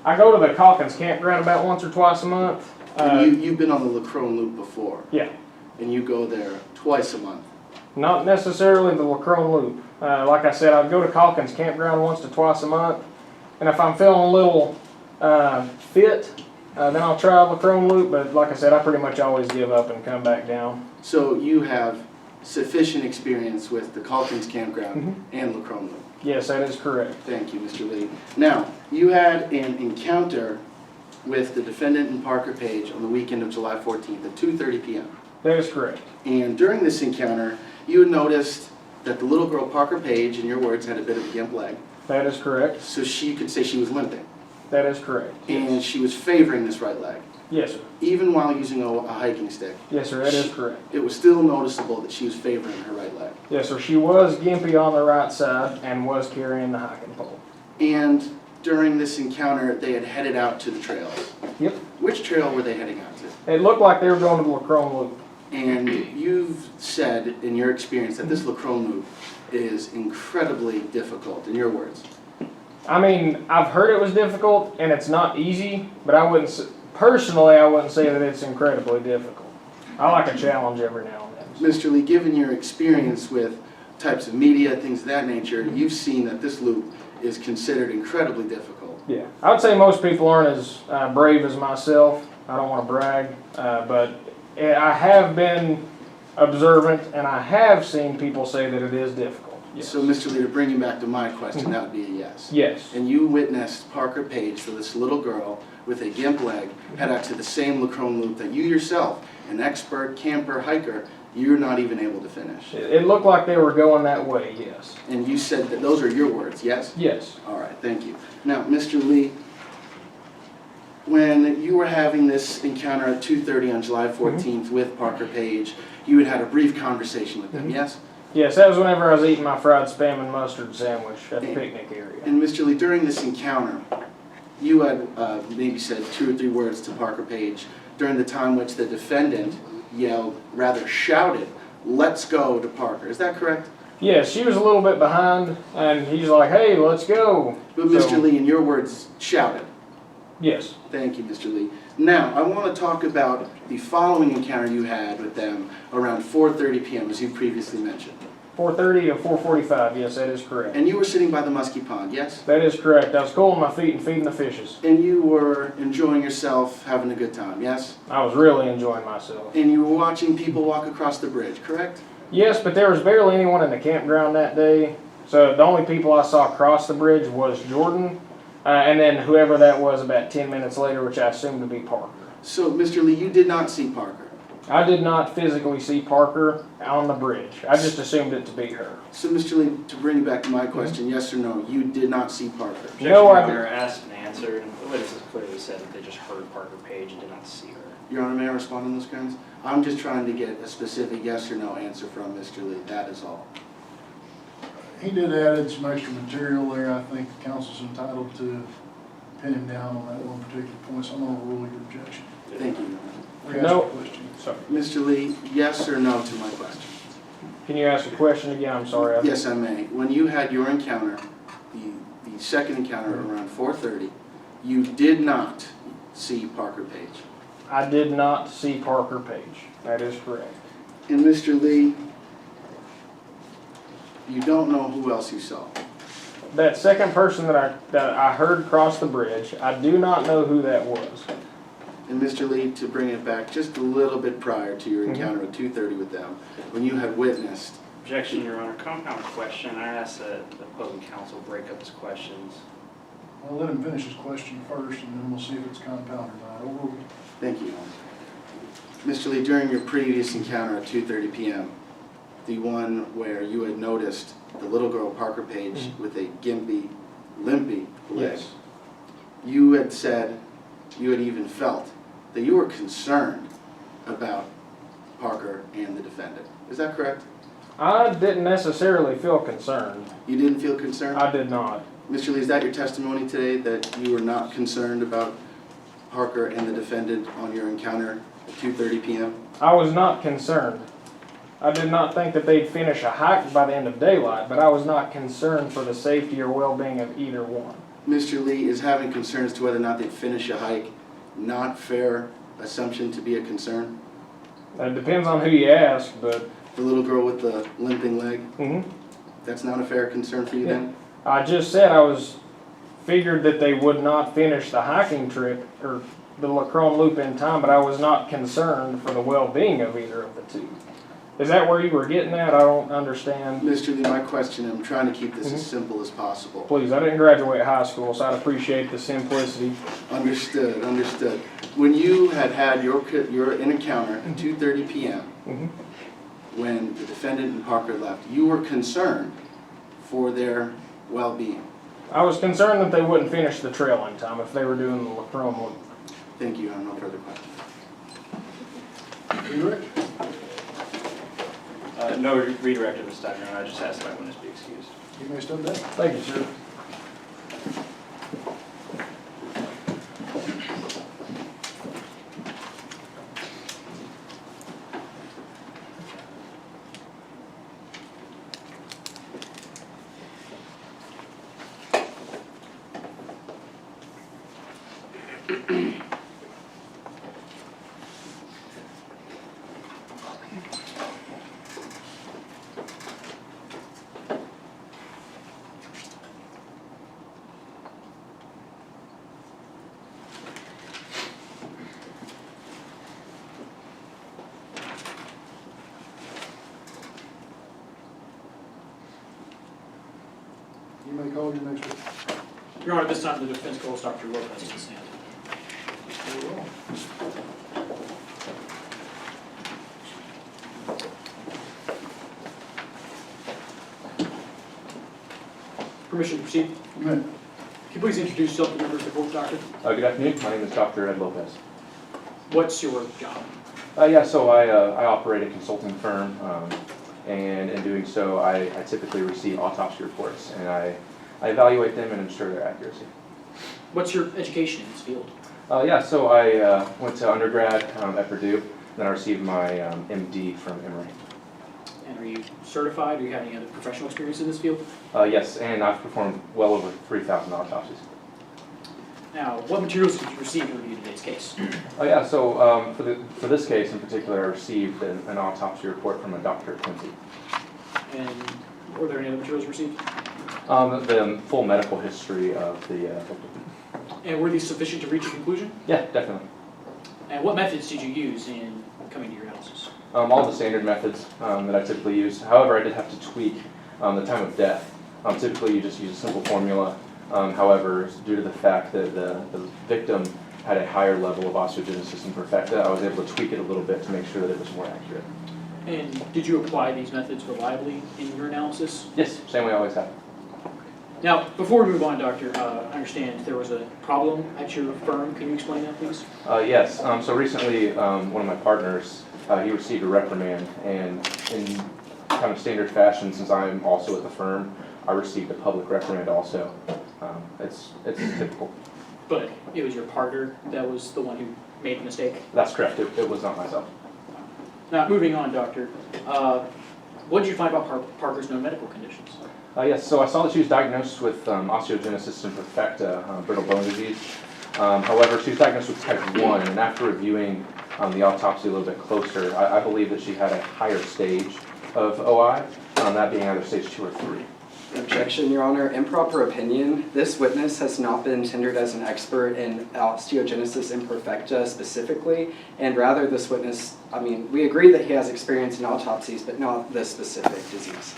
Speaker 6: I go to the Calkins campground about once or twice a month.
Speaker 7: And you've been on the Lacrone Loop before?
Speaker 6: Yeah.
Speaker 7: And you go there twice a month?
Speaker 6: Not necessarily the Lacrone Loop. Like I said, I go to Calkins campground once to twice a month. And if I'm feeling a little fit, then I'll try Lacrone Loop. But like I said, I pretty much always give up and come back down.
Speaker 7: So you have sufficient experience with the Calkins Campground and Lacrone Loop?
Speaker 6: Yes, that is correct.
Speaker 7: Thank you, Mr. Lee. Now, you had an encounter with the defendant and Parker Page on the weekend of July 14th at 2:30 p.m.
Speaker 6: That is correct.
Speaker 7: And during this encounter, you had noticed that the little girl, Parker Page, in your words, had a bit of a gimp leg.
Speaker 6: That is correct.
Speaker 7: So you could say she was limping.
Speaker 6: That is correct.
Speaker 7: And she was favoring this right leg.
Speaker 6: Yes, sir.
Speaker 7: Even while using a hiking stick,
Speaker 6: Yes, sir. That is correct.
Speaker 7: it was still noticeable that she was favoring her right leg.
Speaker 6: Yes, sir. She was gimpy on the right side and was carrying the hiking pole.
Speaker 7: And during this encounter, they had headed out to the trails.
Speaker 6: Yep.
Speaker 7: Which trail were they heading out to?
Speaker 6: It looked like they were going to the Lacrone Loop.
Speaker 7: And you've said in your experience that this Lacrone Loop is incredibly difficult, in your words.
Speaker 6: I mean, I've heard it was difficult and it's not easy, but I wouldn't say that it's incredibly difficult. I like a challenge every now and then.
Speaker 7: Mr. Lee, given your experience with types of media, things of that nature, you've seen that this loop is considered incredibly difficult.
Speaker 6: Yeah, I would say most people aren't as brave as myself. I don't want to brag, but I have been observant and I have seen people say that it is difficult. Yes.
Speaker 7: So, Mr. Lee, to bring you back to my question, that would be a yes.
Speaker 6: Yes.
Speaker 7: And you witnessed Parker Page, so this little girl with a gimp leg, head out to the same Lacrone Loop that you yourself, an expert camper hiker, you're not even able to finish.
Speaker 6: It looked like they were going that way, yes.
Speaker 7: And you said that those are your words, yes?
Speaker 6: Yes.
Speaker 7: All right, thank you. Now, Mr. Lee, when you were having this encounter at 2:30 on July 14th with Parker Page, you had had a brief conversation with them, yes?
Speaker 6: Yes, that was whenever I was eating my fried Spam and mustard sandwich at the picnic area.
Speaker 7: And Mr. Lee, during this encounter, you had maybe said 2 or 3 words to Parker Page during the time which the defendant yelled, rather shouted, "Let's go," to Parker. Is that correct?
Speaker 6: Yes, she was a little bit behind, and he's like, hey, let's go.
Speaker 7: But Mr. Lee, in your words, shouted.
Speaker 6: Yes.
Speaker 7: Thank you, Mr. Lee. Now, I want to talk about the following encounter you had with them around 4:30 p.m., as you previously mentioned.
Speaker 6: 4:30 to 4:45, yes, that is correct.
Speaker 7: And you were sitting by the musky pond, yes?
Speaker 6: That is correct. I was cooling my feet and feeding the fishes.
Speaker 7: And you were enjoying yourself, having a good time, yes?
Speaker 6: I was really enjoying myself.
Speaker 7: And you were watching people walk across the bridge, correct?
Speaker 6: Yes, but there was barely anyone in the campground that day. So the only people I saw cross the bridge was Jordan, and then whoever that was about 10 minutes later, which I assumed to be Parker.
Speaker 7: So, Mr. Lee, you did not see Parker.
Speaker 6: I did not physically see Parker on the bridge. I just assumed it to be her.
Speaker 7: So, Mr. Lee, to bring you back to my question, yes or no, you did not see Parker?
Speaker 5: Objection,
Speaker 6: No,
Speaker 5: Your
Speaker 6: I
Speaker 5: Honor, asked and answered, and the witnesses clearly said that they just heard Parker Page and did not see her.
Speaker 7: Your Honor, may I respond on those grounds? I'm just trying to get a specific yes or no answer from Mr. Lee, that is all.
Speaker 4: He did add some extra material there. I think the council's entitled to pin him down on that one particular point, so I'm gonna rule your objection.
Speaker 7: Thank you, Your Honor.
Speaker 4: Re-ask
Speaker 6: No.
Speaker 4: the question.
Speaker 6: Sorry.
Speaker 7: Mr. Lee, yes or no to my question?
Speaker 6: Can you ask a question again? I'm sorry.
Speaker 7: Yes, I may. When you had your encounter, the second encounter around 4:30, you did not see Parker Page.
Speaker 6: I did not see Parker Page. That is correct.
Speaker 7: And Mr. Lee, you don't know who else you saw.
Speaker 6: That second person that I heard cross the bridge, I do not know who that was.
Speaker 7: And Mr. Lee, to bring it back just a little bit prior to your encounter at 2:30 with them, when you had witnessed,
Speaker 5: Objection, Your Honor. Compound question. I asked that the opposing counsel break up his questions.
Speaker 4: Well, let him finish his question first, and then we'll see if it's compound or not. Overruled.
Speaker 7: thank you, Your Honor. Mr. Lee, during your previous encounter at 2:30 p.m., the one where you had noticed the little girl, Parker Page, with a limpy leg,
Speaker 6: Yes.
Speaker 7: you had said, you had even felt that you were concerned about Parker and the defendant. Is that correct?
Speaker 6: I didn't necessarily feel concerned.
Speaker 7: You didn't feel concerned?
Speaker 6: I did not.
Speaker 7: Mr. Lee, is that your testimony today, that you were not concerned about Parker and the defendant on your encounter at 2:30 p.m.?
Speaker 6: I was not concerned. I did not think that they'd finish a hike by the end of daylight, but I was not concerned for the safety or well-being of either one.
Speaker 7: Mr. Lee, is having concerns to whether or not they'd finish a hike not fair assumption to be a concern?
Speaker 6: It depends on who you ask, but
Speaker 7: The little girl with the limping leg,
Speaker 6: mhm.
Speaker 7: that's not a fair concern for you then?
Speaker 6: I just said figured that they would not finish the hiking trip or the Lacrone Loop in time, but I was not concerned for the well-being of either of the two. Is that where you were getting at? I don't understand.
Speaker 7: Mr. Lee, my question, I'm trying to keep this as simple as possible.
Speaker 6: Please, I didn't graduate high school, so I'd appreciate the simplicity.
Speaker 7: Understood, understood. When you had your encounter at 2:30 p.m.,
Speaker 6: Mhm.
Speaker 7: when the defendant and Parker left, you were concerned for their well-being.
Speaker 6: I was concerned that they wouldn't finish the trail in time if they were doing the Lacrone Loop.
Speaker 7: Thank you, I have no further questions.
Speaker 4: Redirect?
Speaker 5: No redirect at this time, Your Honor. I just asked that witness be excused.
Speaker 4: You may step down.
Speaker 6: Thank you, sir.
Speaker 4: You may call your next witness.
Speaker 8: Your Honor, this time the defense calls Dr. Lopez to the stand.
Speaker 4: Very well.
Speaker 8: Permission to proceed?
Speaker 4: You may.
Speaker 8: Can you please introduce yourself to members of the court, doctor?
Speaker 9: Good afternoon, my name is Dr. Ed Lopez.
Speaker 8: What's your job?
Speaker 9: So I operate a consulting firm, and in doing so, I typically receive autopsy reports, and I evaluate them and ensure their accuracy.
Speaker 8: What's your education in this field?
Speaker 9: So I went to undergrad at Purdue, then I received my MD from Emory.
Speaker 8: And are you certified, or do you have any other professional experience in this field?
Speaker 9: Yes, and I've performed well over 3,000 autopsies.
Speaker 8: Now, what materials did you receive to review today's case?
Speaker 9: For this case in particular, I received an autopsy report from a Dr. Quincy.
Speaker 8: And were there any other materials received?
Speaker 9: The full medical history of the victim.
Speaker 8: And were these sufficient to reach a conclusion?
Speaker 9: Yeah, definitely.
Speaker 8: And what methods did you use in coming to your analysis?
Speaker 9: All the standard methods that I typically use. However, I did have to tweak the time of death. Typically, you just use a simple formula. However, due to the fact that the victim had a higher level of osteogenesis imperfecta, I was able to tweak it a little bit to make sure that it was more accurate.
Speaker 8: And did you apply these methods reliably in your analysis?
Speaker 9: Yes, same way I always have.
Speaker 8: Now, before we move on, Doctor, I understand there was a problem at your firm. Can you explain that, please?
Speaker 9: Yes, so recently, one of my partners, he received a reprimand, and in kind of standard fashion, since I'm also at the firm, I received a public reprimand also. It's typical.
Speaker 8: But it was your partner that was the one who made the mistake?
Speaker 9: That's correct, it was not myself.
Speaker 8: Now, moving on, Doctor, what did you find about Parker's known medical conditions?
Speaker 9: Yes, so I saw that she was diagnosed with osteogenesis imperfecta, brittle bone disease. However, she was diagnosed with type 1, and after reviewing the autopsy a little bit closer, I believe that she had a higher stage of OI, that being either stage 2 or 3.
Speaker 10: Objection, Your Honor. Improper opinion. This witness has not been tendered as an expert in osteogenesis imperfecta specifically, and rather this witness, we agree that he has experience in autopsies, but not this specific disease.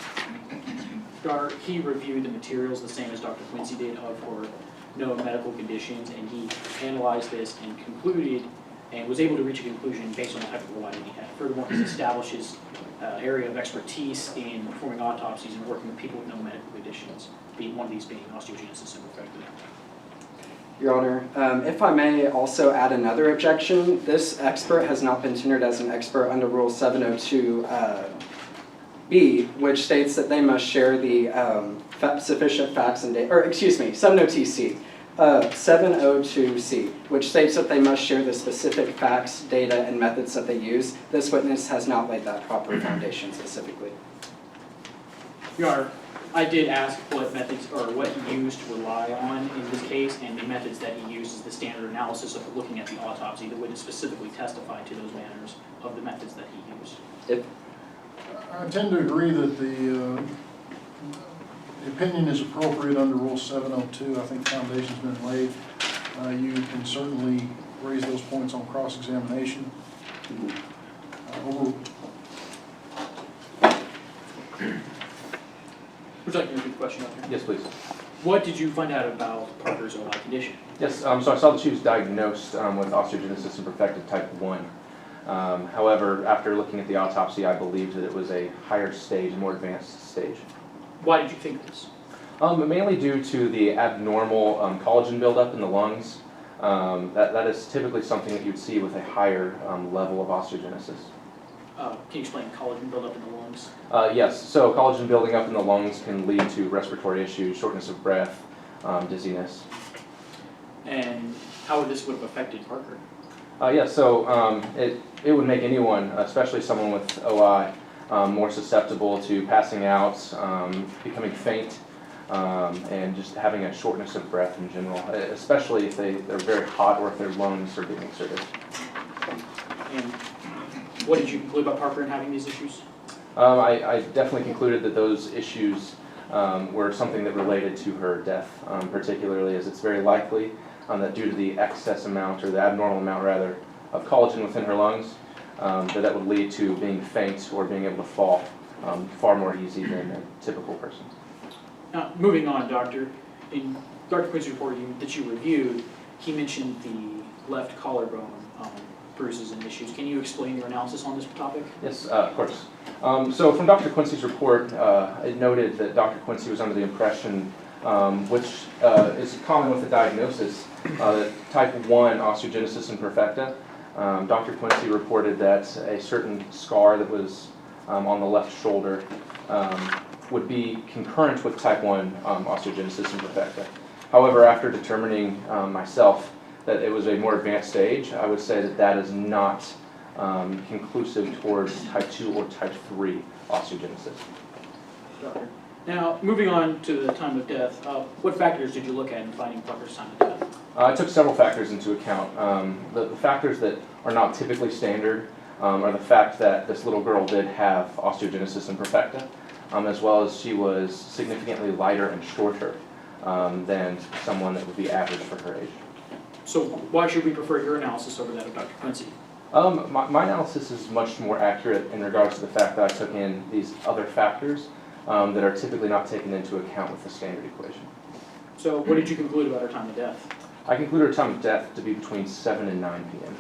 Speaker 8: Doctor, he reviewed the materials the same as Dr. Quincy did of her known medical conditions, and he analyzed this and concluded and was able to reach a conclusion based on the type of OI that he had. Furthermore, he established his area of expertise in performing autopsies and working with people with known medical conditions, one of these being osteogenesis imperfecta.
Speaker 10: Your Honor, if I may also add another objection, this expert has not been tendered as an expert under Rule 702B, which states that they must share the sufficient facts and data, or excuse me, 702C. 702C, which states that they must share the specific facts, data, and methods that they use. This witness has not laid that proper foundation specifically.
Speaker 8: Your Honor, I did ask what methods, or what he used to rely on in this case, and the methods that he used is the standard analysis of looking at the autopsy. The witness specifically testified to those manners of the methods that he used.
Speaker 4: I tend to agree that the opinion is appropriate under Rule 702. I think the foundation's been laid. You can certainly raise those points on cross-examination.
Speaker 8: Would you like to repeat the question, Doctor?
Speaker 9: Yes, please.
Speaker 8: What did you find out about Parker's OI condition?
Speaker 9: Yes, so I saw that she was diagnosed with osteogenesis imperfecta type 1. However, after looking at the autopsy, I believed that it was a higher stage, a more advanced stage.
Speaker 8: Why did you think this?
Speaker 9: Mainly due to the abnormal collagen buildup in the lungs. That is typically something that you'd see with a higher level of osteogenesis.
Speaker 8: Can you explain collagen buildup in the lungs?
Speaker 9: Yes, so collagen building up in the lungs can lead to respiratory issues, shortness of breath, dizziness.
Speaker 8: And how would this would have affected Parker?
Speaker 9: Yes, so it would make anyone, especially someone with OI, more susceptible to passing out, becoming faint, and just having a shortness of breath in general, especially if they're very hot or if their lungs are being exerted.
Speaker 8: And what did you conclude about Parker in having these issues?
Speaker 9: I definitely concluded that those issues were something that related to her death, particularly as it's very likely that due to the excess amount, or the abnormal amount rather, of collagen within her lungs, that would lead to being faint or being able to fall far more easy than a typical person.
Speaker 8: Now, moving on, Doctor, in Dr. Quincy's report that you reviewed, he mentioned the left collarbone bruises and issues. Can you explain your analysis on this topic?
Speaker 9: Yes, of course. So from Dr. Quincy's report, it noted that Dr. Quincy was under the impression, which is common with the diagnosis, that type 1 osteogenesis imperfecta. Dr. Quincy reported that a certain scar that was on the left shoulder would be concurrent with type 1 osteogenesis imperfecta. However, after determining myself that it was a more advanced stage, I would say that that is not conclusive towards type 2 or type 3 osteogenesis.
Speaker 8: Doctor. Now, moving on to the time of death, what factors did you look at in finding Parker's time of death?
Speaker 9: I took several factors into account. The factors that are not typically standard are the fact that this little girl did have osteogenesis imperfecta, as well as she was significantly lighter and shorter than someone that would be average for her age.
Speaker 8: So why should we prefer your analysis over that of Dr. Quincy?
Speaker 9: My analysis is much more accurate in regards to the fact that I took in these other factors that are typically not taken into account with the standard equation.
Speaker 8: So what did you conclude about her time of death?
Speaker 9: I concluded her time of death to be between 7 and 9 p.m.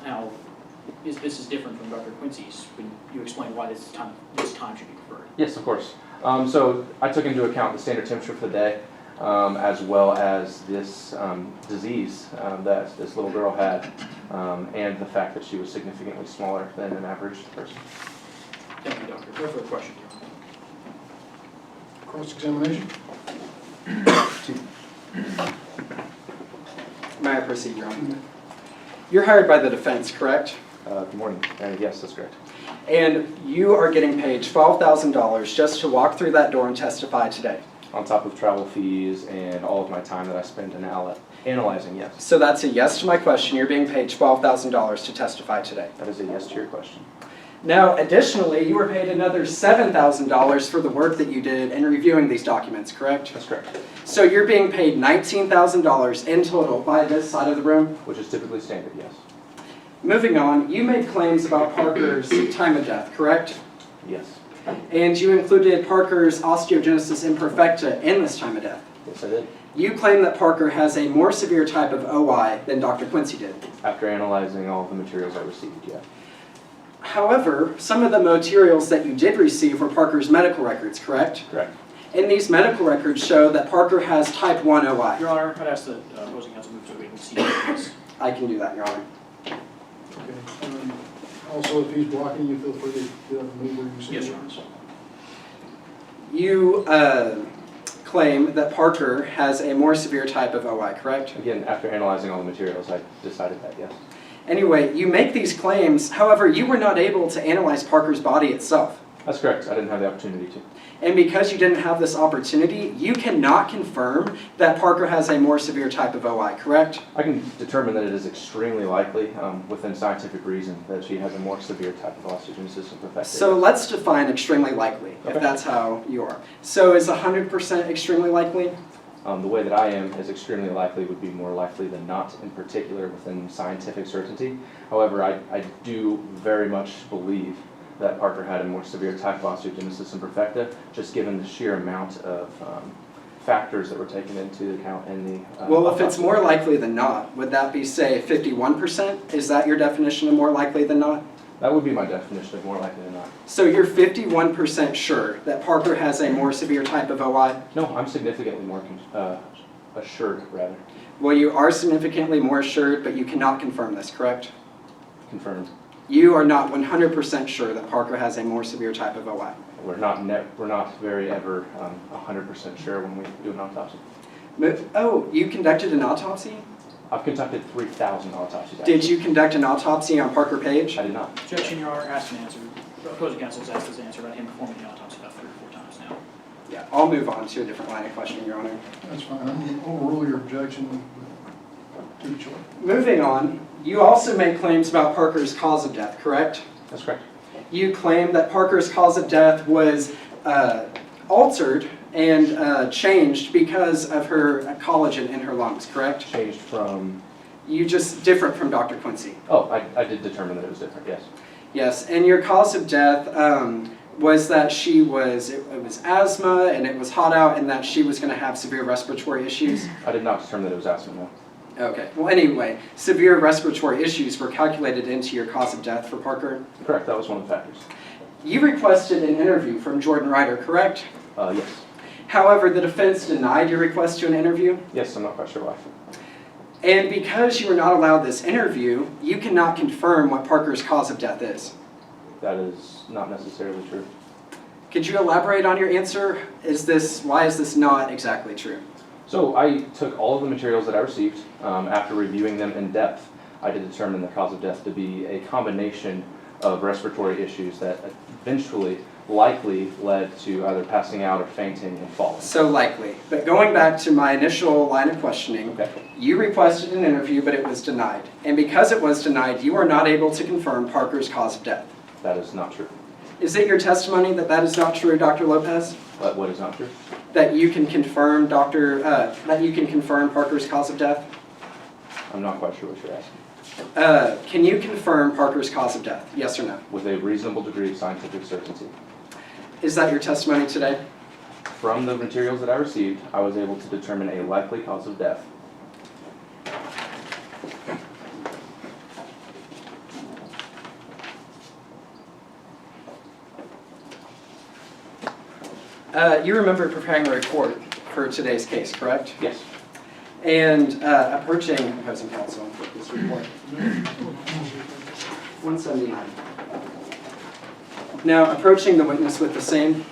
Speaker 8: Now, this is different from Dr. Quincy's. When you explain why this time should be preferred.
Speaker 9: Yes, of course. So I took into account the standard temperature for the day, as well as this disease that this little girl had, and the fact that she was significantly smaller than an average person.
Speaker 8: Thank you, Doctor. No further questions.
Speaker 4: Cross-examination?
Speaker 10: May I proceed, Your Honor? You're hired by the defense, correct?
Speaker 9: Good morning. Yes, that's correct.
Speaker 10: And you are getting paid $12,000 just to walk through that door and testify today.
Speaker 9: On top of travel fees and all of my time that I spend in analyzing, yes.
Speaker 10: So that's a yes to my question. You're being paid $12,000 to testify today.
Speaker 9: That is a yes to your question.
Speaker 10: Now, additionally, you were paid another $7,000 for the work that you did in reviewing these documents, correct?
Speaker 9: That's correct.
Speaker 10: So you're being paid $19,000 in total by this side of the room.
Speaker 9: Which is typically standard, yes.
Speaker 10: Moving on, you made claims about Parker's time of death, correct?
Speaker 9: Yes.
Speaker 10: And you included Parker's osteogenesis imperfecta in this time of death.
Speaker 9: Yes, I did.
Speaker 10: You claim that Parker has a more severe type of OI than Dr. Quincy did.
Speaker 9: After analyzing all of the materials I received, yeah.
Speaker 10: However, some of the materials that you did receive were Parker's medical records, correct?
Speaker 9: Correct.
Speaker 10: And these medical records show that Parker has type 1 OI.
Speaker 8: Your Honor, I'd ask the opposing counsel move so we can see this.
Speaker 10: I can do that, Your Honor.
Speaker 4: Okay. Also, if he's blocking you, feel free to get up and move where you see.
Speaker 8: Yes, Your Honor.
Speaker 10: You claim that Parker has a more severe type of OI, correct?
Speaker 9: Again, after analyzing all the materials, I decided that, yes.
Speaker 10: Anyway, you make these claims, however, you were not able to analyze Parker's body itself.
Speaker 9: That's correct. I didn't have the opportunity to.
Speaker 10: And because you didn't have this opportunity, you cannot confirm that Parker has a more severe type of OI, correct?
Speaker 9: I can determine that it is extremely likely, within scientific reason, that she has a more severe type of osteogenesis imperfecta.
Speaker 10: So let's define extremely likely, if
Speaker 9: Okay.
Speaker 10: that's how you are. So is 100% extremely likely?
Speaker 9: The way that I am is extremely likely would be more likely than not, in particular within scientific certainty. However, I do very much believe that Parker had a more severe type of osteogenesis imperfecta, just given the sheer amount of factors that were taken into account in the
Speaker 10: Well, if it's
Speaker 9: autopsy.
Speaker 10: more likely than not, would that be, say, 51%? Is that your definition of more likely than not?
Speaker 9: That would be my definition of more likely than not.
Speaker 10: So you're 51% sure that Parker has a more severe type of OI?
Speaker 9: No, I'm significantly more assured, rather.
Speaker 10: Well, you are significantly more assured, but you cannot confirm this, correct?
Speaker 9: Confirmed.
Speaker 10: You are not 100% sure that Parker has a more severe type of OI.
Speaker 9: We're not very ever 100% sure when we do an autopsy.
Speaker 10: Oh, you conducted an autopsy?
Speaker 9: I've conducted 3,000 autopsies.
Speaker 10: Did you conduct an autopsy on Parker Page?
Speaker 9: I did not.
Speaker 8: Objection, Your Honor. Ask and answer. The opposing counsel has asked this answer about him performing the autopsy about 3 or 4 times now.
Speaker 10: Yeah, I'll move on to a different line of questioning, Your Honor.
Speaker 4: That's fine. I'm gonna overrule your objection to the choice.
Speaker 10: Moving on, you also made claims about Parker's cause of death, correct?
Speaker 9: That's correct.
Speaker 10: You claimed that Parker's cause of death was altered and changed because of her collagen in her lungs, correct?
Speaker 9: Changed from...
Speaker 10: You just different from Dr. Quincy.
Speaker 9: Oh, I did determine that it was different, yes.
Speaker 10: Yes, and your cause of death was that it was asthma and it was hot out and that she was going to have severe respiratory issues.
Speaker 9: I did not determine that it was asthma, no.
Speaker 10: Okay, well anyway, severe respiratory issues were calculated into your cause of death for Parker.
Speaker 9: Correct, that was one of the factors.
Speaker 10: You requested an interview from Jordan Ryder, correct?
Speaker 9: Yes.
Speaker 10: However, the defense denied your request to an interview.
Speaker 9: Yes, I'm not quite sure why.
Speaker 10: And because you were not allowed this interview, you cannot confirm what Parker's cause of death is.
Speaker 9: That is not necessarily true.
Speaker 10: Could you elaborate on your answer? Why is this not exactly true?
Speaker 9: So I took all of the materials that I received. After reviewing them in depth, I did determine the cause of death to be a combination of respiratory issues that eventually likely led to either passing out or fainting and falling.
Speaker 10: So likely. But going back to my initial line of questioning,
Speaker 9: Okay.
Speaker 10: You requested an interview, but it was denied. And because it was denied, you are not able to confirm Parker's cause of death.
Speaker 9: That is not true.
Speaker 10: Is it your testimony that that is not true, Dr. Lopez?
Speaker 9: But what is not true?
Speaker 10: That you can confirm Parker's cause of death?
Speaker 9: I'm not quite sure what you're asking.
Speaker 10: Can you confirm Parker's cause of death? Yes or no?
Speaker 9: With a reasonable degree of scientific certainty.
Speaker 10: Is that your testimony today?
Speaker 9: From the materials that I received, I was able to determine a likely cause of death.
Speaker 10: You remember preparing a report for today's case, correct?
Speaker 9: Yes.
Speaker 10: And approaching opposing counsel with this report. 179. Now, approaching the witness with the same.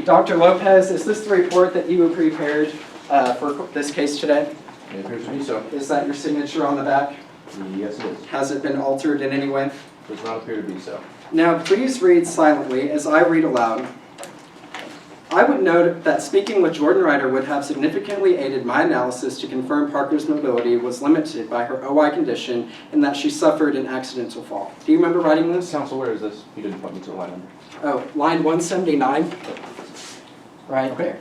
Speaker 10: Dr. Lopez, is this the report that you prepared for this case today?
Speaker 9: It appears to be so.
Speaker 10: Is that your signature on the back?
Speaker 9: Yes, it is.
Speaker 10: Has it been altered in any way?
Speaker 9: Does not appear to be so.
Speaker 10: Now, please read silently as I read aloud. I would note that speaking with Jordan Ryder would have significantly aided my analysis to confirm Parker's mobility was limited by her OI condition and that she suffered an accidental fall. Do you remember writing this?
Speaker 9: Counsel, where is this? You didn't point me to a line number.
Speaker 10: Oh, line 179. Right there.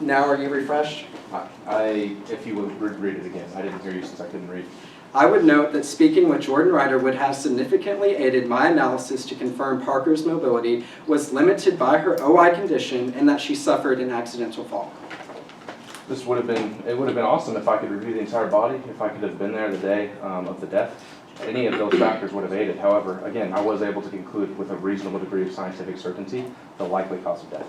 Speaker 10: Now are you refreshed?
Speaker 9: If you would read it again. I didn't hear you since I couldn't read.
Speaker 10: I would note that speaking with Jordan Ryder would have significantly aided my analysis to confirm Parker's mobility was limited by her OI condition and that she suffered an accidental fall.
Speaker 9: It would have been awesome if I could review the entire body, if I could have been there the day of the death. Any of those factors would have aided. However, again, I was able to conclude with a reasonable degree of scientific certainty the likely cause of death.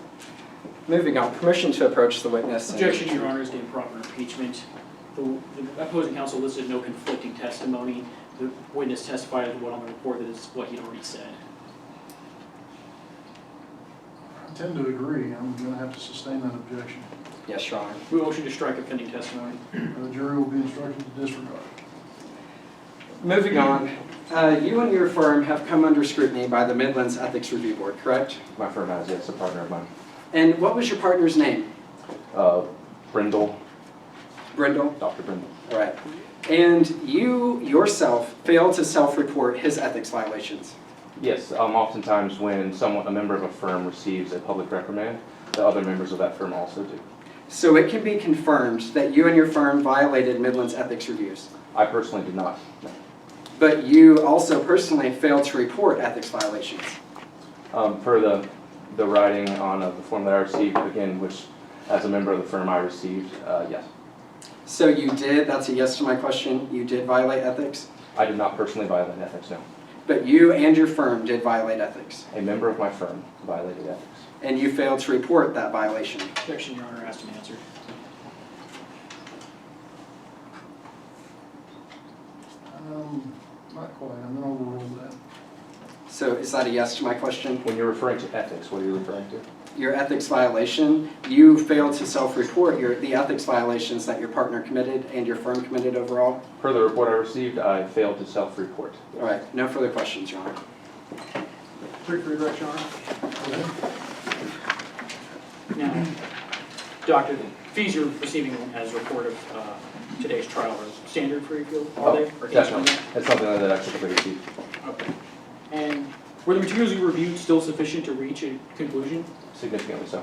Speaker 10: Moving on, permission to approach the witness.
Speaker 8: Objection, Your Honor, is to improper impeachment. The opposing counsel listed no conflicting testimony. The witness testified as what on the report that is what he'd already said.
Speaker 4: I tend to agree. I'm going to have to sustain that objection.
Speaker 10: Yes, Your Honor.
Speaker 8: We motion to strike offending testimony.
Speaker 4: The jury will be instructed to disregard.
Speaker 10: Moving on, you and your firm have come under scrutiny by the Midlands Ethics Review Board, correct?
Speaker 9: My firm has, yes, a partner of mine.
Speaker 10: And what was your partner's name?
Speaker 9: Brindle,
Speaker 10: Brindle?
Speaker 9: Dr. Brindle.
Speaker 10: All right. And you yourself failed to self-report his ethics violations.
Speaker 9: Yes, oftentimes when a member of a firm receives a public reprimand, the other members of that firm also do.
Speaker 10: So it can be confirmed that you and your firm violated Midlands ethics reviews.
Speaker 9: I personally did not. No.
Speaker 10: But you also personally failed to report ethics violations.
Speaker 9: Per the writing on the form that I received, again, which as a member of the firm I received, yes.
Speaker 10: So you did, that's a yes to my question, you did violate ethics?
Speaker 9: I did not personally violate ethics, no.
Speaker 10: But you and your firm did violate ethics.
Speaker 9: A member of my firm violated ethics.
Speaker 10: And you failed to report that violation.
Speaker 8: Objection, Your Honor, asked and answered.
Speaker 4: Not quite. I'm going to overrule that.
Speaker 10: So is that a yes to my question?
Speaker 9: When you're referring to ethics, what are you referring to?
Speaker 10: Your ethics violation, you failed to self-report the ethics violations that your partner committed and your firm committed overall?
Speaker 9: Per the report I received, I failed to self-report.
Speaker 10: All right, no further questions, Your Honor.
Speaker 8: Clerk, for your Your Honor. Now, Doctor, the fees you're receiving as a report of today's trial are standard for your field, are they? Or
Speaker 9: Definitely. It's something that I typically receive.
Speaker 8: Okay. And were the materials you reviewed still sufficient to reach a conclusion?
Speaker 9: Significantly so.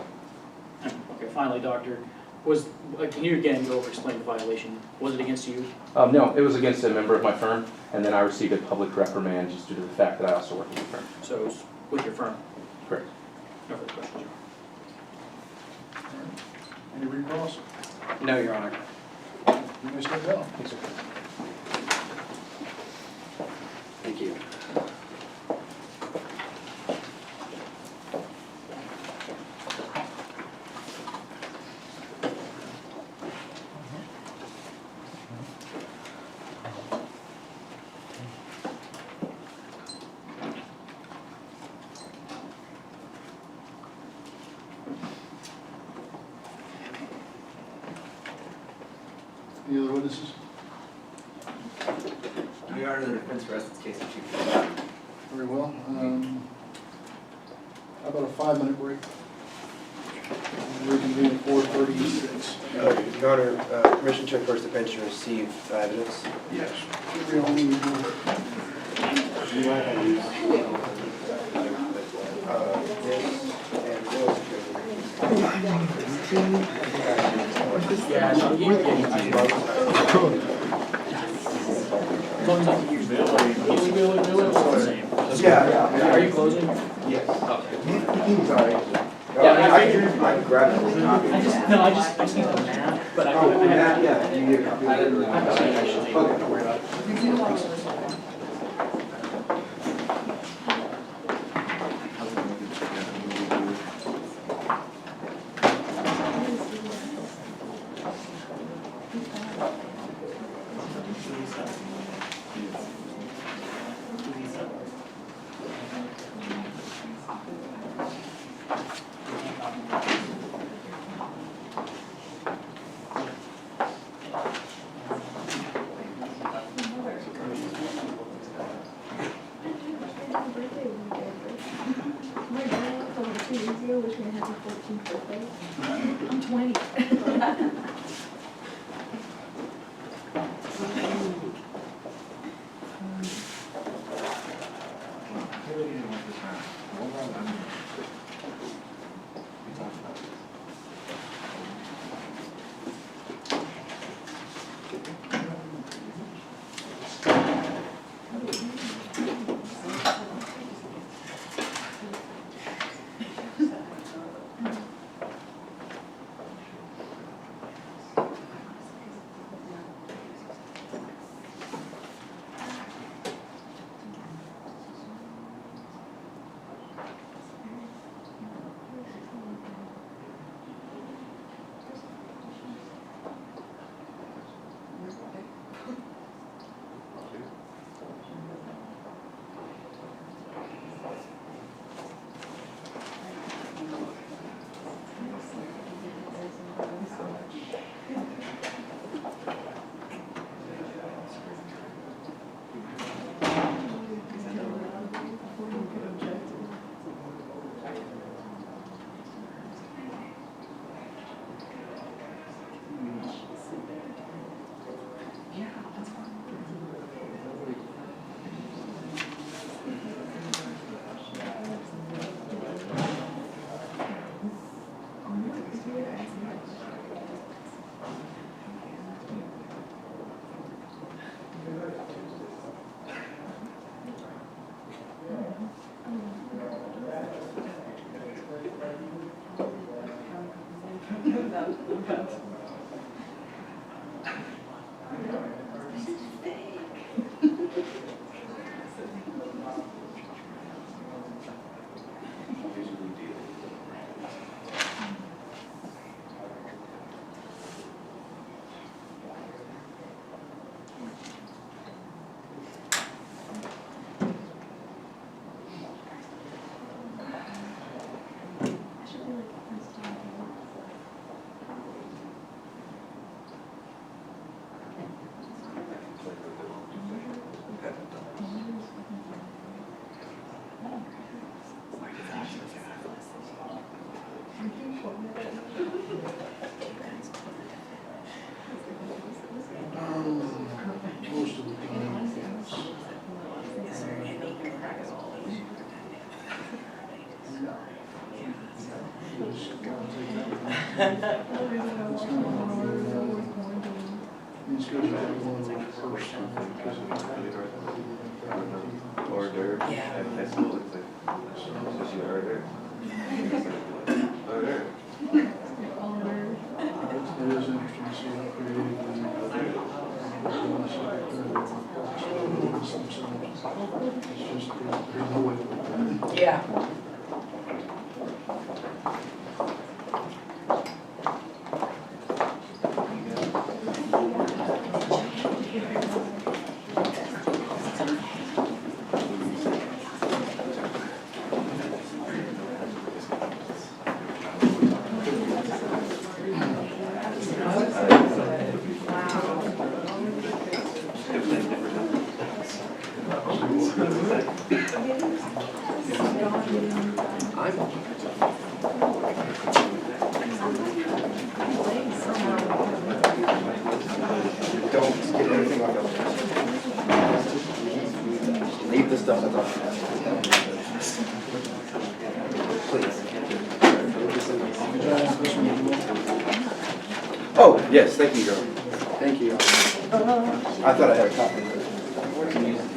Speaker 8: Okay, finally, Doctor, can you again go over explain the violation? Was it against you?
Speaker 9: No, it was against a member of my firm, and then I received a public reprimand just due to the fact that I also work with the firm.
Speaker 8: So it was with your firm?
Speaker 9: Correct.
Speaker 8: No further questions, Your Honor.
Speaker 4: Any recross?
Speaker 10: No, Your Honor.
Speaker 4: You may step down.
Speaker 9: Thanks, sir.
Speaker 10: Thank you.
Speaker 4: Any other witnesses?
Speaker 1: Your Honor, the defense rests its case in chief.
Speaker 4: Very well. How about a 5-minute break? Reconvene at 4:36.
Speaker 3: Your Honor, permission to request the bench to receive evidence.
Speaker 4: Yes. We all need to do
Speaker 8: Yeah, no, you can Close up to you, Billy. Billy, it's all the same.
Speaker 3: Yeah.
Speaker 8: Are you closing?
Speaker 3: Yes.
Speaker 8: Okay.
Speaker 3: Sorry.
Speaker 8: Yeah,
Speaker 3: I can grab it.
Speaker 8: I just need the map, but I
Speaker 3: Oh,
Speaker 8: can.
Speaker 3: yeah, you get a copy.
Speaker 8: I didn't know. Actually,
Speaker 3: Okay.
Speaker 8: don't worry about it.
Speaker 11: My grandma told me 2 years ago, wish me a happy 14th birthday. I'm 20.
Speaker 4: Most of the time, yes. Just gotta take that one. It's not on our radar. It's good to have one of those first, because
Speaker 3: Order. Yeah. That's what it looks like. So she ordered. Order.
Speaker 4: It is interesting to see how creatively it's just, there's no way to look at it.
Speaker 11: Yeah.
Speaker 3: this stuff, that's all. Please. Oh, yes, thank you, Joe. Thank you. I thought I had a copy. Can you use it?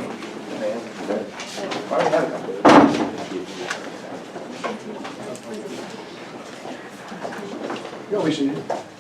Speaker 3: I don't have a copy.
Speaker 4: You always see it.